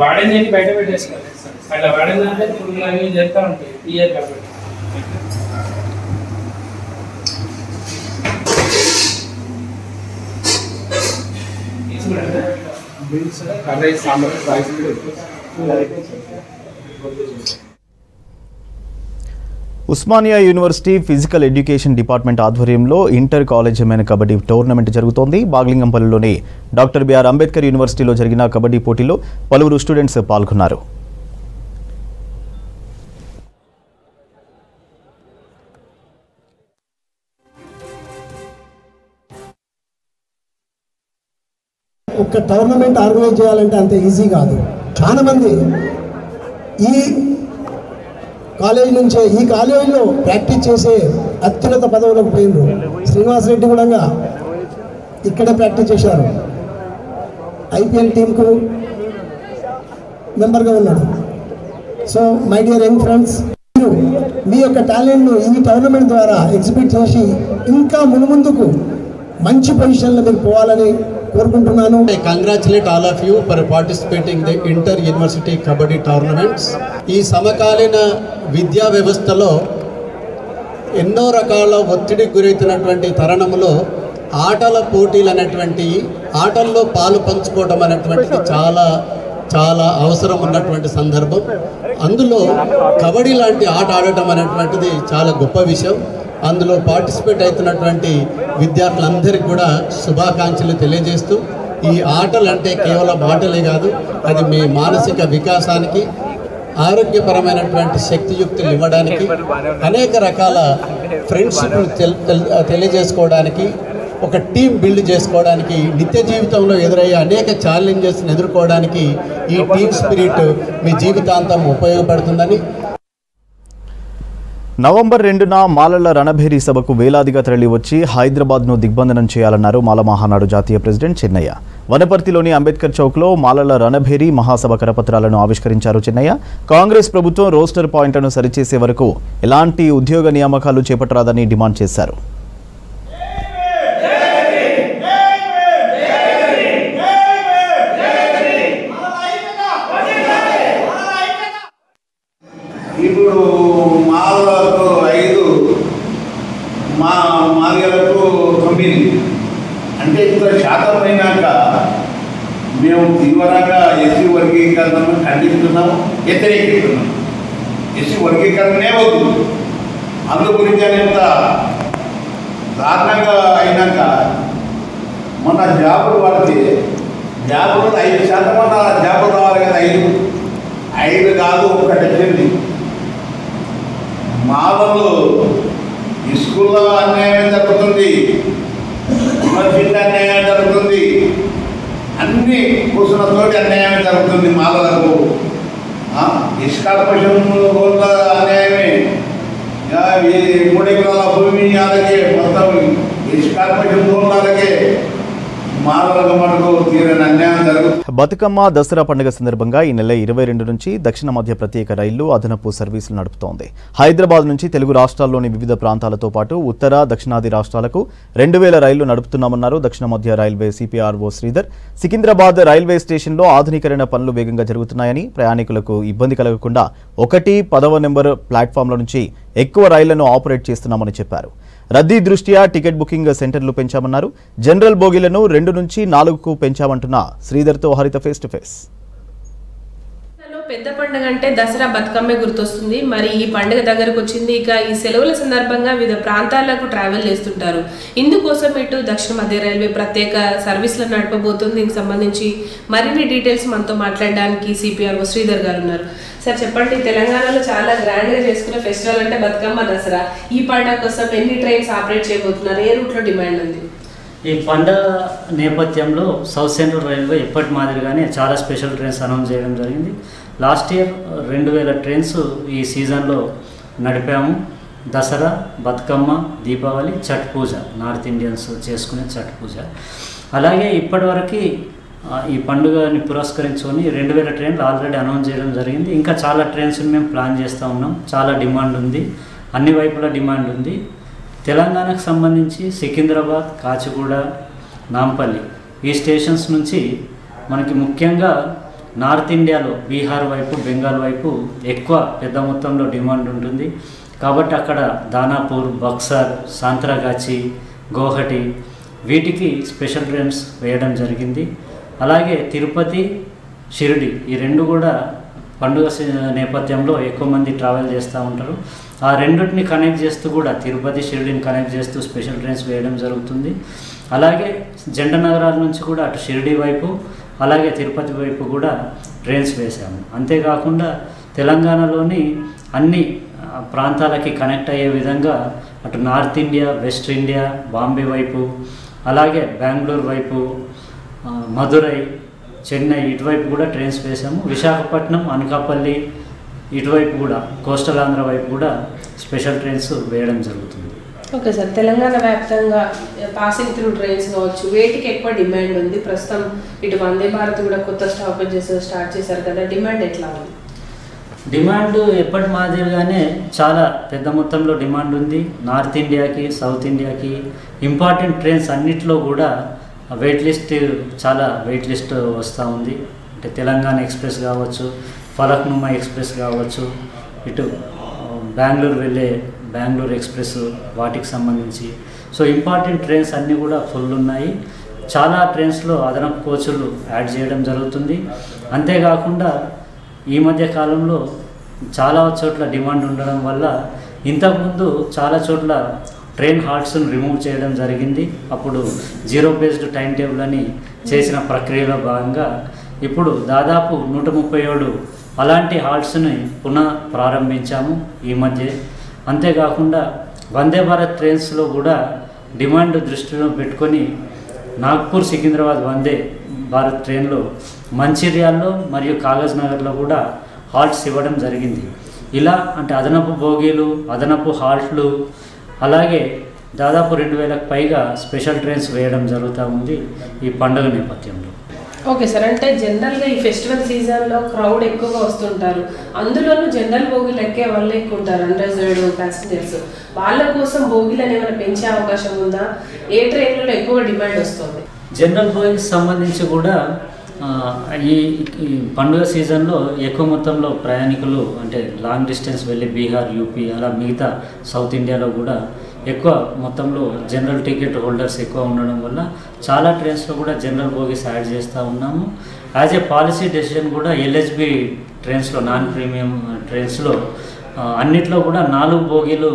వాడేది బయట పెట్టేసుకోవాలి అట్లా వాడేదంటే పురుగులు అవి జరుగుతూ ఉంటాయి ఇయర్ కాబట్టి curry sambar rice Osmania university physical education department ఆధ్వర్యంలో ఇంటర్ కాలేజీమైన కబడ్డీ టోర్నమెంట్ జరుగుతోంది. బాగ్లింగంపల్లిలోని డాక్టర్ బిఆర్ అంబేద్కర్ యూనివర్సిటీలో జరిగిన కబడ్డీ పోటీలో పలువురు స్టూడెంట్స్ పాల్గొన్నారు. ఒక టోర్నమెంట్ ఆర్గనైజ్ చేయాలంటే అంత ఈజీ కాదు. చాలా మంది ఈ కాలేజ్ నుంచే ఈ కాలేజీలో ప్రాక్టీస్ చేసే అత్యున్నత పదవులకు పోయినరు. శ్రీనివాసరెడ్డి కూడా ఇక్కడే ప్రాక్టీస్ చేశారు. ఐపీఎల్ టీంకు మెంబర్గా ఉన్నాడు. So my dear young friends, మీరు మీ యొక్క టాలెంట్ను ఈ టోర్నమెంట్ ద్వారా ఎగ్జిబిట్ చేసి ఇంకా మునుముందుకు మంచి పొజిషన్లో మీరు పోవాలని కోరుకుంటున్నాను. I congratulate all of you for participating in the inter university kabaddi tournaments. ఈ సమకాలీన విద్యా వ్యవస్థలో ఎన్నో రకాల ఒత్తిడికి గురవుతున్నటువంటి తరుణంలో ఆటల పోటీలు అనేటువంటి ఆటల్లో పాలు పంచుకోవడం అనేటువంటిది చాలా చాలా అవసరం ఉన్నటువంటి సందర్భం. అందులో కబడ్డీ లాంటి ఆట ఆడటం అనేటువంటిది చాలా గొప్ప విషయం. అందులో పార్టిసిపేట్ అవుతున్నటువంటి విద్యార్థులందరికీ కూడా శుభాకాంక్షలు తెలియజేస్తూ, ఈ ఆటలు అంటే కేవలం ఆటలే కాదు, అది మీ మానసిక వికాసానికి, ఆరోగ్యపరమైనటువంటి శక్తియుక్తులు ఇవ్వడానికి, అనేక రకాల ఫ్రెండ్షిప్లు తెలియజేసుకోవడానికి, ఒక టీం బిల్డ్ చేసుకోవడానికి, నిత్య జీవితంలో ఎదురయ్యే అనేక ఛాలెంజెస్ని ఎదుర్కోవడానికి ఈ టీమ్ స్పిరిట్ మీ జీవితాంతం ఉపయోగపడుతుందని. నవంబర్ 2న మాలల రణభేరీ సభకు వేలాదిగా తరలివచ్చి హైదరాబాద్ను దిగ్బంధనం చేయాలన్నారు మాల మహానాడు జాతీయ ప్రెసిడెంట్ చెన్నయ్య. వనపర్తిలోని అంబేద్కర్ చౌక్లో మాలల రణభేరీ మహాసభ కరపత్రాలను ఆవిష్కరించారు చెన్నయ్య. కాంగ్రెస్ ప్రభుత్వం రోస్టర్ పాయింట్లను సరిచేసే వరకు ఎలాంటి ఉద్యోగ నియామకాలు చేపట్టరాదని డిమాండ్ చేశారు. ఇప్పుడు మాలకు 5, మాదిగలకు 9 అంటే ఇంత శాతం అయినాక మేము తీవ్రంగా ఎస్సీ వర్గీకరణను ఖండిస్తున్నాము, వ్యతిరేకిస్తున్నాము. ఎస్సీ వర్గీకరణనే వద్దు. అందు గురించి ఇంత దారుణంగా అయినాక మన జాబులు పడితే జాబులు 5% మన జాబులు రావాలి కదా. 5 కాదు, 1 వచ్చింది. మాలలు స్కూల్లో అన్యాయం జరుగుతుంది, యూనివర్సిటీ అన్యాయం జరుగుతుంది, అన్ని కూర్చున్నతోటి అన్యాయం జరుగుతుంది. మాలలకు ఇష్కార్పొరేషన్ వల్ల అన్యాయమే. 3 ఎకరాల భూమి అలాగే మొత్తం ఇష్కార్పొరేషన్ అలాగే మాలలకు మటుకు తీరని అన్యాయం జరుగుతుంది. బతుకమ్మ దసరా పండుగ సందర్భంగా ఈ నెల 22 నుంచి దక్షిణ మధ్య ప్రత్యేక రైళ్లు అదనపు సర్వీసులు నడుపుతోంది. హైదరాబాద్ నుంచి తెలుగు రాష్ట్రాల్లోని వివిధ ప్రాంతాలతో పాటు ఉత్తర దక్షిణాది రాష్ట్రాలకు 2000 రైళ్లు నడుపుతున్నామన్నారు దక్షిణ మధ్య railway CPRO Sridhar. Secunderabad railway స్టేషన్లో ఆధునీకరణ పనులు వేగంగా జరుగుతున్నాయని, ప్రయాణికులకు ఇబ్బంది కలగకుండా 1-10వ నెంబర్ ప్లాట్ఫామ్ల నుంచి ఎక్కువ రైళ్లను ఆపరేట్ చేస్తున్నామని చెప్పారు. రద్దీ దృష్ట్యా టికెట్ బుకింగ్ సెంటర్లు పెంచామన్నారు. జనరల్ బోగీలను 2 నుంచి 4కు పెంచామంటున్న శ్రీధర్తో హరిత ఫేస్ టు ఫేస్. పెద్ద పండుగ అంటే దసరా బతుకమ్మే గుర్తొస్తుంది. మరి ఈ పండుగ దగ్గరకు వచ్చింది. ఇక ఈ సెలవుల సందర్భంగా వివిధ ప్రాంతాలకు ట్రావెల్ చేస్తుంటారు. ఇందుకోసం ఇటు దక్షిణ మధ్య రైల్వే ప్రత్యేక సర్వీసులను నడపబోతుంది. దీనికి సంబంధించి మరిన్ని డీటెయిల్స్ మనతో మాట్లాడడానికి సిపిఆర్ఓ శ్రీధర్ గారు ఉన్నారు. సార్ చెప్పండి, తెలంగాణలో చాలా గ్రాండ్గా చేసుకునే ఫెస్టివల్ అంటే బతుకమ్మ దసరా. ఈ పండుగ కోసం ఎన్ని ట్రైన్స్ ఆపరేట్ చేయబోతున్నారు? ఏ రూట్లో డిమాండ్ ఉంది? ఈ పండుగ నేపథ్యంలో సౌత్ సెంట్రల్ రైల్వే ఎప్పటి మాదిరిగానే చాలా స్పెషల్ ట్రైన్స్ అనౌన్స్ చేయడం జరిగింది. లాస్ట్ ఇయర్ 2000 ట్రైన్స్ ఈ సీజన్లో నడిపాము. దసరా, బతుకమ్మ, దీపావళి, ఛట్ పూజ, నార్త్ ఇండియన్స్ చేసుకునే ఛట్ పూజ. అలాగే ఇప్పటివరకు ఈ పండుగని పురస్కరించుకొని 2000 ట్రైన్లు ఆల్రెడీ అనౌన్స్ చేయడం జరిగింది. ఇంకా చాలా ట్రైన్స్ మేము ప్లాన్ చేస్తూ ఉన్నాం. చాలా డిమాండ్ ఉంది, అన్ని వైపుల డిమాండ్ ఉంది. తెలంగాణకు సంబంధించి సికింద్రాబాద్, కాచిగూడ, నాంపల్లి ఈ స్టేషన్స్ నుంచి మనకి ముఖ్యంగా నార్త్ ఇండియాలో బీహార్ వైపు, బెంగాల్ వైపు ఎక్కువ పెద్ద మొత్తంలో డిమాండ్ ఉంటుంది. కాబట్టి అక్కడ దానాపూర్, బక్సర్, సాంత్రాగాచి, గౌహటి వీటికి స్పెషల్ ట్రైన్స్ వేయడం జరిగింది. అలాగే తిరుపతి, షిరిడి ఈ రెండు కూడా పండుగ నేపథ్యంలో ఎక్కువ మంది ట్రావెల్ చేస్తూ ఉంటారు. ఆ రెండింటిని కనెక్ట్ చేస్తూ కూడా తిరుపతి, షిరిడిని కనెక్ట్ చేస్తూ స్పెషల్ ట్రైన్స్ వేయడం జరుగుతుంది. అలాగే జంట నగరాల నుంచి కూడా అటు షిరిడి వైపు అలాగే తిరుపతి వైపు కూడా ట్రైన్స్ వేశాము. అంతేకాకుండా తెలంగాణలోని అన్ని ప్రాంతాలకి కనెక్ట్ అయ్యే విధంగా అటు north India, west India, Bombay వైపు, అలాగే బెంగళూరు వైపు, మదురై, చెన్నై ఇటువైపు కూడా ట్రైన్స్ వేసాము. విశాఖపట్నం, అనకాపల్లి ఇటువైపు కూడా కోస్టల్ ఆంధ్ర వైపు కూడా స్పెషల్ ట్రైన్స్ వేయడం జరుగుతుంది. ఓకే సార్, తెలంగాణ వ్యాప్తంగా పాసింగ్ త్రూ ట్రైన్స్ కావచ్చు, వేటికి ఎక్కువ డిమాండ్ ఉంది? ప్రస్తుతం ఇటు వందే భారత్ కూడా కొత్త స్టాపేజెస్ స్టార్ట్ చేశారు కదా, డిమాండ్ ఎట్లా ఉంది? డిమాండ్ ఎప్పటి మాదిరిగానే చాలా పెద్ద మొత్తంలో డిమాండ్ ఉంది. నార్త్ ఇండియాకి, సౌత్ ఇండియాకి ఇంపార్టెంట్ ట్రైన్స్ అన్నిట్లో కూడా వెయిట్ లిస్ట్, చాలా వెయిట్ లిస్ట్ వస్తూ ఉంది. అంటే తెలంగాణ ఎక్స్ప్రెస్ కావచ్చు, ఫలక్నుమా ఎక్స్ప్రెస్ కావచ్చు, ఇటు బెంగళూరు వెళ్ళే బెంగళూరు ఎక్స్ప్రెస్ వాటికి సంబంధించి. సో ఇంపార్టెంట్ ట్రైన్స్ అన్నీ కూడా ఫుల్ ఉన్నాయి. చాలా ట్రైన్స్లో అదనపు కోచులు యాడ్ చేయడం జరుగుతుంది. అంతేకాకుండా ఈ మధ్య కాలంలో చాలా చోట్ల డిమాండ్ ఉండడం వల్ల ఇంతకుముందు చాలా చోట్ల ట్రైన్ హాల్ట్స్ను రిమూవ్ చేయడం జరిగింది. అప్పుడు జీరో బేస్డ్ టైం టేబుల్ అని చేసిన ప్రక్రియలో భాగంగా ఇప్పుడు దాదాపు 137 అలాంటి హాల్ట్స్ని పునః ప్రారంభించాము ఈ మధ్య. అంతేకాకుండా వందే భారత్ ట్రైన్స్లో కూడా డిమాండ్ దృష్టిలో పెట్టుకొని నాగ్పూర్ సికింద్రాబాద్ వందే భారత్ ట్రైన్లో మంచిర్యాల్లో మరియు కాగజ్ నగర్లో కూడా హాల్ట్స్ ఇవ్వడం జరిగింది. ఇలా అంటే అదనపు బోగీలు, అదనపు హాల్ట్లు, అలాగే దాదాపు 2000కు పైగా స్పెషల్ ట్రైన్స్ వేయడం జరుగుతూ ఉంది ఈ పండుగ నేపథ్యంలో. ఓకే సార్, అంటే జనరల్గా ఈ ఫెస్టివల్ సీజన్లో క్రౌడ్ ఎక్కువగా వస్తుంటారు, అందులోనూ జనరల్ బోగీలు ఎక్కే వాళ్ళు ఎక్కువ ఉంటారు, అన్రిజర్వ్డ్ ప్యాసింజర్స్. వాళ్ళ కోసం బోగీలను ఏమైనా పెంచే అవకాశం ఉందా? ఏ ట్రైన్లలో ఎక్కువ డిమాండ్ వస్తుంది? జనరల్ బోగీకి సంబంధించి కూడా ఈ పండుగ సీజన్లో ఎక్కువ మొత్తంలో ప్రయాణికులు అంటే లాంగ్ డిస్టెన్స్ వెళ్ళి బీహార్, యూపీ అలా మిగతా సౌత్ ఇండియాలో కూడా ఎక్కువ మొత్తంలో జనరల్ టికెట్ హోల్డర్స్ ఎక్కువ ఉండడం వల్ల చాలా ట్రైన్స్లో కూడా జనరల్ బోగీస్ యాడ్ చేస్తూ ఉన్నాము. యాజ్ ఏ పాలసీ డెసిషన్ కూడా ఎల్హెచ్బి ట్రైన్స్లో, నాన్ ప్రీమియం ట్రైన్స్లో అన్నిట్లో కూడా 4 బోగీలు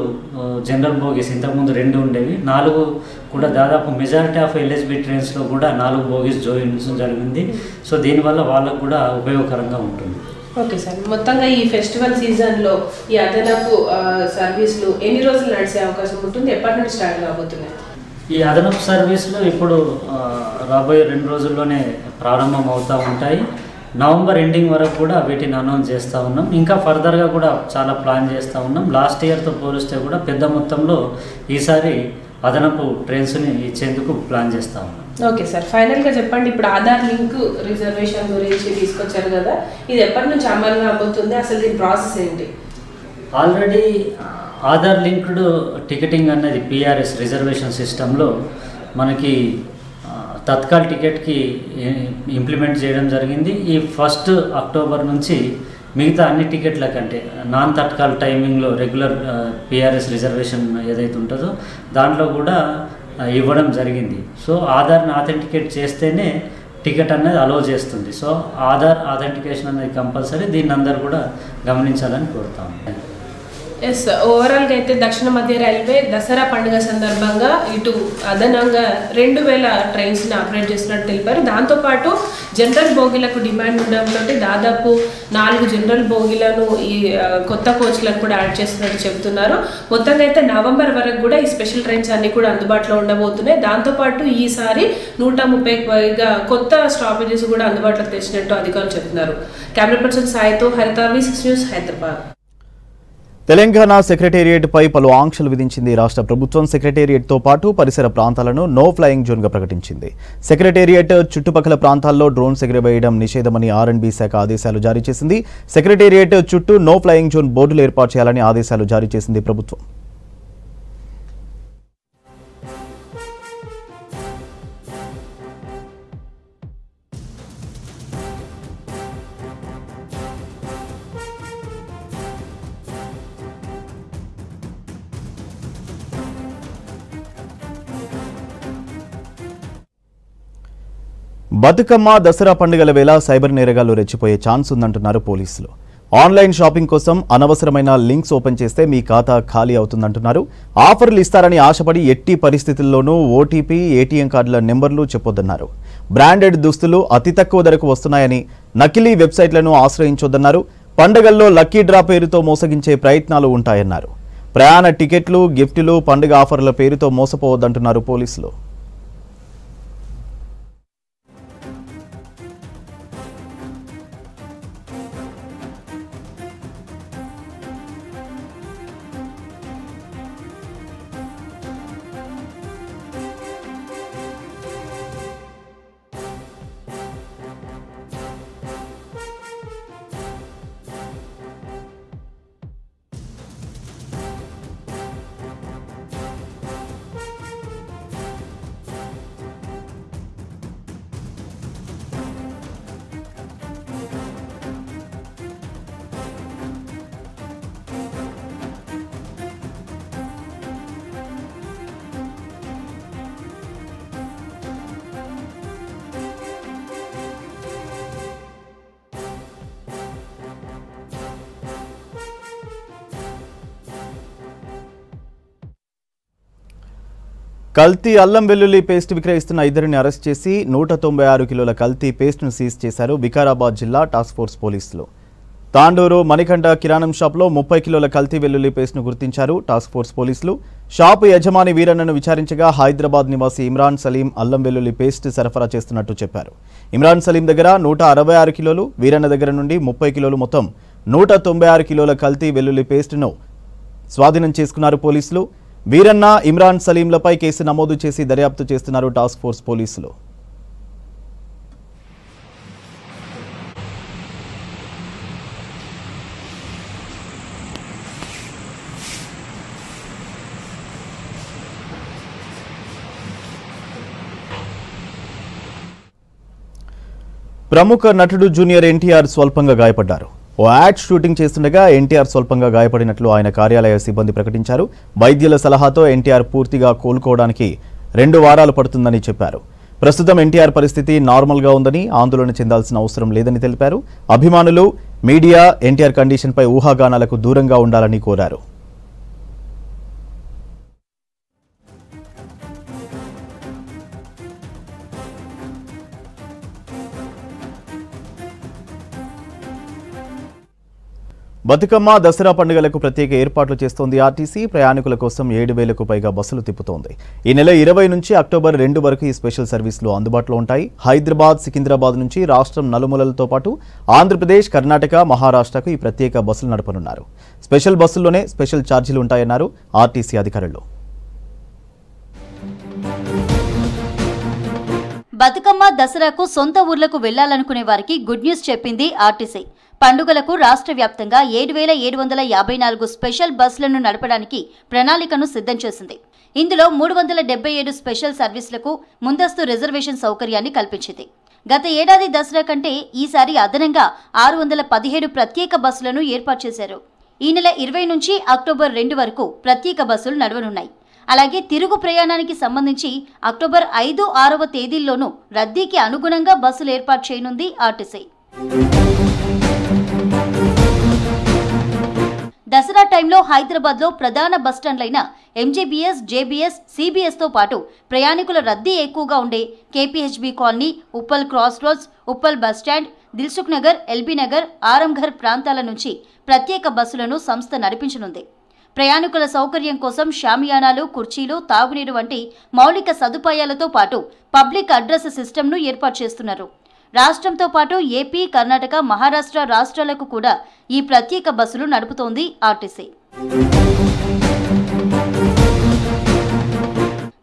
జనరల్ బోగీస్, ఇంతకుముందు 2 ఉండేవి, 4 కూడా దాదాపు మెజారిటీ ఆఫ్ ఎల్హెచ్బి ట్రైన్స్లో కూడా 4 బోగీస్ జోడించడం జరిగింది. సో దీనివల్ల వాళ్ళకు కూడా ఉపయోగకరంగా ఉంటుంది. ఓకే సార్, మొత్తంగా ఈ ఫెస్టివల్ సీజన్లో ఈ అదనపు సర్వీసులు ఎన్ని రోజులు నడిచే అవకాశం ఉంటుంది? ఎప్పటి నుండి స్టార్ట్ కాబోతున్నాయి? ఈ అదనపు సర్వీసులు ఇప్పుడు రాబోయే 2 రోజుల్లోనే ప్రారంభం అవుతూ ఉంటాయి. నవంబర్ ఎండింగ్ వరకు కూడా వీటిని అనౌన్స్ చేస్తూ ఉన్నాం. ఇంకా ఫర్దర్గా కూడా చాలా ప్లాన్ చేస్తూ ఉన్నాం. లాస్ట్ ఇయర్తో పోలిస్తే కూడా పెద్ద మొత్తంలో ఈసారి అదనపు ట్రైన్స్ని ఇచ్చేందుకు ప్లాన్ చేస్తూ ఉన్నాం. ఓకే సార్, ఫైనల్గా చెప్పండి, ఇప్పుడు ఆధార్ లింక్ రిజర్వేషన్ గురించి తీసుకొచ్చారు కదా, ఇది ఎప్పటి నుంచి అమలు కాబోతుంది? అసలు దీని ప్రాసెస్ ఏంటి? ఆల్రెడీ ఆధార్ లింక్డ్ టికెటింగ్ అన్నది పిఆర్ఎస్ రిజర్వేషన్ సిస్టంలో మనకి తత్కాల్ టికెట్కి ఇంప్లిమెంట్ చేయడం జరిగింది. ఈ 1 అక్టోబర్ నుంచి మిగతా అన్ని టికెట్ల కంటే నాన్ తత్కాల్ టైమింగ్లో రెగ్యులర్ పిఆర్ఎస్ రిజర్వేషన్ ఏదైతే ఉంటుందో దాంట్లో కూడా ఇవ్వడం జరిగింది. సో ఆధార్ని ఆథెంటికేట్ చేస్తేనే టికెట్ అనేది అలో చేస్తుంది. సో ఆధార్ ఆథెంటికేషన్ అనేది కంపల్సరీ, దీన్ని అందరూ కూడా గమనించాలని కోరుతాము. ఎస్, ఓవరాల్గా అయితే దక్షిణ మధ్య రైల్వే దసరా పండుగ సందర్భంగా ఇటు అదనంగా 2000 ట్రైన్స్ని ఆపరేట్ చేసినట్టు తెలిపారు. దాంతోపాటు జనరల్ బోగీలకు డిమాండ్ ఉండడంతో దాదాపు 4 జనరల్ బోగీలను ఈ కొత్త కోచ్లను కూడా యాడ్ చేస్తున్నట్టు చెబుతున్నారు. మొత్తంగా అయితే నవంబర్ వరకు కూడా ఈ స్పెషల్ ట్రైన్స్ అన్ని కూడా అందుబాటులో ఉండబోతున్నాయి. దాంతోపాటు ఈసారి 130కి పైగా కొత్త స్టాపేజెస్ కూడా అందుబాటులోకి తెచ్చినట్టు అధికారులు చెబుతున్నారు. కెమెరా పర్సన్ సాయితో హరిత, V6 న్యూస్, హైదరాబాద్. తెలంగాణ సెక్రటేరియట్పై పలు ఆంక్షలు విధించింది రాష్ట్ర ప్రభుత్వం. సెక్రటేరియట్తో పాటు పరిసర ప్రాంతాలను నో ఫ్లయింగ్ జోన్గా ప్రకటించింది. సెక్రటేరియట్ చుట్టుపక్కల ప్రాంతాల్లో డ్రోన్స్ ఎగురవేయడం నిషేధమని R&B శాఖ ఆదేశాలు జారీ చేసింది. సెక్రటేరియట్ చుట్టూ నో ఫ్లయింగ్ జోన్ బోర్డులు ఏర్పాటు చేయాలని ఆదేశాలు జారీ చేసింది ప్రభుత్వం. బతుకమ్మ దసరా పండుగల వేళ సైబర్ నేరగాళ్లు రెచ్చిపోయే ఛాన్స్ ఉందంటున్నారు పోలీసులు. ఆన్లైన్ షాపింగ్ కోసం అనవసరమైన లింక్స్ ఓపెన్ చేస్తే మీ ఖాతా ఖాళీ అవుతుందంటున్నారు. ఆఫర్లు ఇస్తారని ఆశపడి ఎట్టి పరిస్థితుల్లోనూ ఓటీపీ, ఏటీఎం కార్డుల నెంబర్లు చెప్పొద్దన్నారు. బ్రాండెడ్ దుస్తులు అతి తక్కువ ధరకు వస్తున్నాయని నకిలీ వెబ్సైట్లను ఆశ్రయించొద్దన్నారు. పండుగల్లో లక్కీ డ్రా పేరుతో మోసగించే ప్రయత్నాలు ఉంటాయన్నారు. ప్రయాణ టికెట్లు, గిఫ్టులు, పండుగ ఆఫర్ల పేరుతో మోసపోవద్దంటున్నారు పోలీసులు. కల్తీ అల్లం వెల్లుల్లి పేస్ట్ విక్రయిస్తున్న ఇద్దరిని అరెస్ట్ చేసి 196 కిలోల కల్తీ పేస్ట్ను సీజ్ చేశారు వికారాబాద్ జిల్లా టాస్క్ ఫోర్స్ పోలీసులు. తాండూరు మణికంఠ కిరాణం షాప్లో 30 కిలోల కల్తీ వెల్లుల్లి పేస్ట్ను గుర్తించారు టాస్క్ ఫోర్స్ పోలీసులు. షాపు యజమాని వీరన్నను విచారించగా హైదరాబాద్ నివాసి ఇమ్రాన్ సలీం అల్లం వెల్లుల్లి పేస్ట్ సరఫరా చేస్తున్నట్టు చెప్పారు. ఇమ్రాన్ సలీం దగ్గర 166 కిలోలు, వీరన్న దగ్గర నుండి 30 కిలోలు, మొత్తం 196 కిలోల కల్తీ వెల్లుల్లి పేస్ట్ను స్వాధీనం చేసుకున్నారు పోలీసులు. వీరన్న, ఇమ్రాన్ సలీంలపై కేసు నమోదు చేసి దర్యాప్తు చేస్తున్నారు టాస్క్ ఫోర్స్ పోలీసులు. ప్రముఖ నటుడు జూనియర్ ఎన్టీఆర్ స్వల్పంగా గాయపడ్డారు. ఓ యాడ్ షూటింగ్ చేస్తుండగా ఎన్టీఆర్ స్వల్పంగా గాయపడినట్లు ఆయన కార్యాలయ సిబ్బంది ప్రకటించారు. వైద్యుల సలహాతో ఎన్టీఆర్ పూర్తిగా కోలుకోవడానికి 2 వారాలు పడుతుందని చెప్పారు. ప్రస్తుతం ఎన్టీఆర్ పరిస్థితి నార్మల్గా ఉందని, ఆందోళన చెందాల్సిన అవసరం లేదని తెలిపారు. అభిమానులు, మీడియా ఎన్టీఆర్ కండిషన్పై ఊహాగానాలకు దూరంగా ఉండాలని కోరారు. బతుకమ్మ దసరా పండుగలకు ప్రత్యేక ఏర్పాట్లు చేస్తోంది ఆర్టీసీ. ప్రయాణికుల కోసం 7,000కు పైగా బస్సులు తిప్పుతోంది. ఈ నెల 20 నుంచి అక్టోబర్ 2 వరకు ఈ స్పెషల్ సర్వీసులు అందుబాటులో ఉంటాయి. హైదరాబాద్, సికింద్రాబాద్ నుంచి రాష్ట్రం నలుమూలలతో పాటు ఆంధ్రప్రదేశ్, కర్ణాటక, మహారాష్ట్రకు ఈ ప్రత్యేక బస్సులు నడపనున్నారు. స్పెషల్ బస్సుల్లోనే స్పెషల్ ఛార్జీలు ఉంటాయన్నారు ఆర్టీసీ అధికారులు. బతుకమ్మ దసరాకు సొంత ఊర్లకు వెళ్లాలనుకునే వారికి గుడ్ న్యూస్ చెప్పింది ఆర్టీసీ. పండుగలకు రాష్ట్ర వ్యాప్తంగా 7,754 స్పెషల్ బస్సులను నడపడానికి ప్రణాళికను సిద్ధం చేసింది. ఇందులో 377 స్పెషల్ సర్వీసులకు ముందస్తు రిజర్వేషన్ సౌకర్యాన్ని కల్పించింది. గత ఏడాది దసరా కంటే ఈసారి అదనంగా 617 ప్రత్యేక బస్సులను ఏర్పాటు చేశారు. ఈ నెల 20 నుంచి అక్టోబర్ 2 వరకు ప్రత్యేక బస్సులు నడవనున్నాయి. అలాగే తిరుగు ప్రయాణానికి సంబంధించి అక్టోబర్ 5, 6వ తేదీల్లోనూ రద్దీకి అనుగుణంగా బస్సులు ఏర్పాటు చేయనుంది ఆర్టీసీ. దసరా టైంలో హైదరాబాద్లో ప్రధాన బస్టాండ్లైన ఎంజీబీఎస్, జేబీఎస్, సిబిఎస్తో పాటు ప్రయాణికుల రద్దీ ఎక్కువగా ఉండే KPHB colony, Uppal cross roads, Uppal bus stand, Dilsukh Nagar, LB Nagar, Aramghar ప్రాంతాల నుంచి ప్రత్యేక బస్సులను సంస్థ నడిపించనుంది. ప్రయాణికుల సౌకర్యం కోసం షామియానాలు, కుర్చీలు, తాగునీరు వంటి మౌలిక సదుపాయాలతో పాటు పబ్లిక్ అడ్రస్ సిస్టమ్ను ఏర్పాటు చేస్తున్నారు. రాష్ట్రంతో పాటు ఏపీ, కర్ణాటక, మహారాష్ట్ర రాష్ట్రాలకు కూడా ఈ ప్రత్యేక బస్సులు నడుపుతోంది ఆర్టీసీ.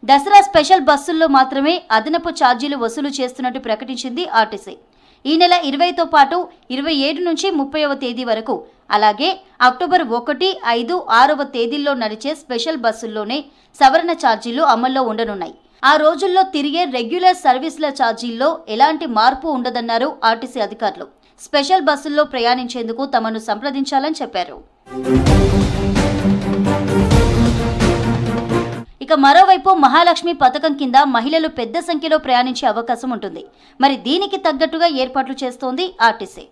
దసరా స్పెషల్ బస్సుల్లో మాత్రమే అదనపు ఛార్జీలు వసూలు చేస్తున్నట్టు ప్రకటించింది ఆర్టీసీ. ఈ నెల 20తో పాటు 27 నుంచి 30వ తేదీ వరకు, అలాగే అక్టోబర్ 1, 5, 6వ తేదీల్లో నడిచే స్పెషల్ బస్సుల్లోనే సవరణ ఛార్జీలు అమల్లో ఉండనున్నాయి. ఆ రోజుల్లో తిరిగే రెగ్యులర్ సర్వీసుల ఛార్జీల్లో ఎలాంటి మార్పు ఉండదన్నారు ఆర్టీసీ అధికారులు. స్పెషల్ బస్సుల్లో ప్రయాణించేందుకు తమను సంప్రదించాలని చెప్పారు. ఇక మరోవైపు మహాలక్ష్మి పథకం కింద మహిళలు పెద్ద సంఖ్యలో ప్రయాణించే అవకాశం ఉంటుంది. మరి దీనికి తగ్గట్టుగా ఏర్పాట్లు చేస్తోంది ఆర్టీసీ.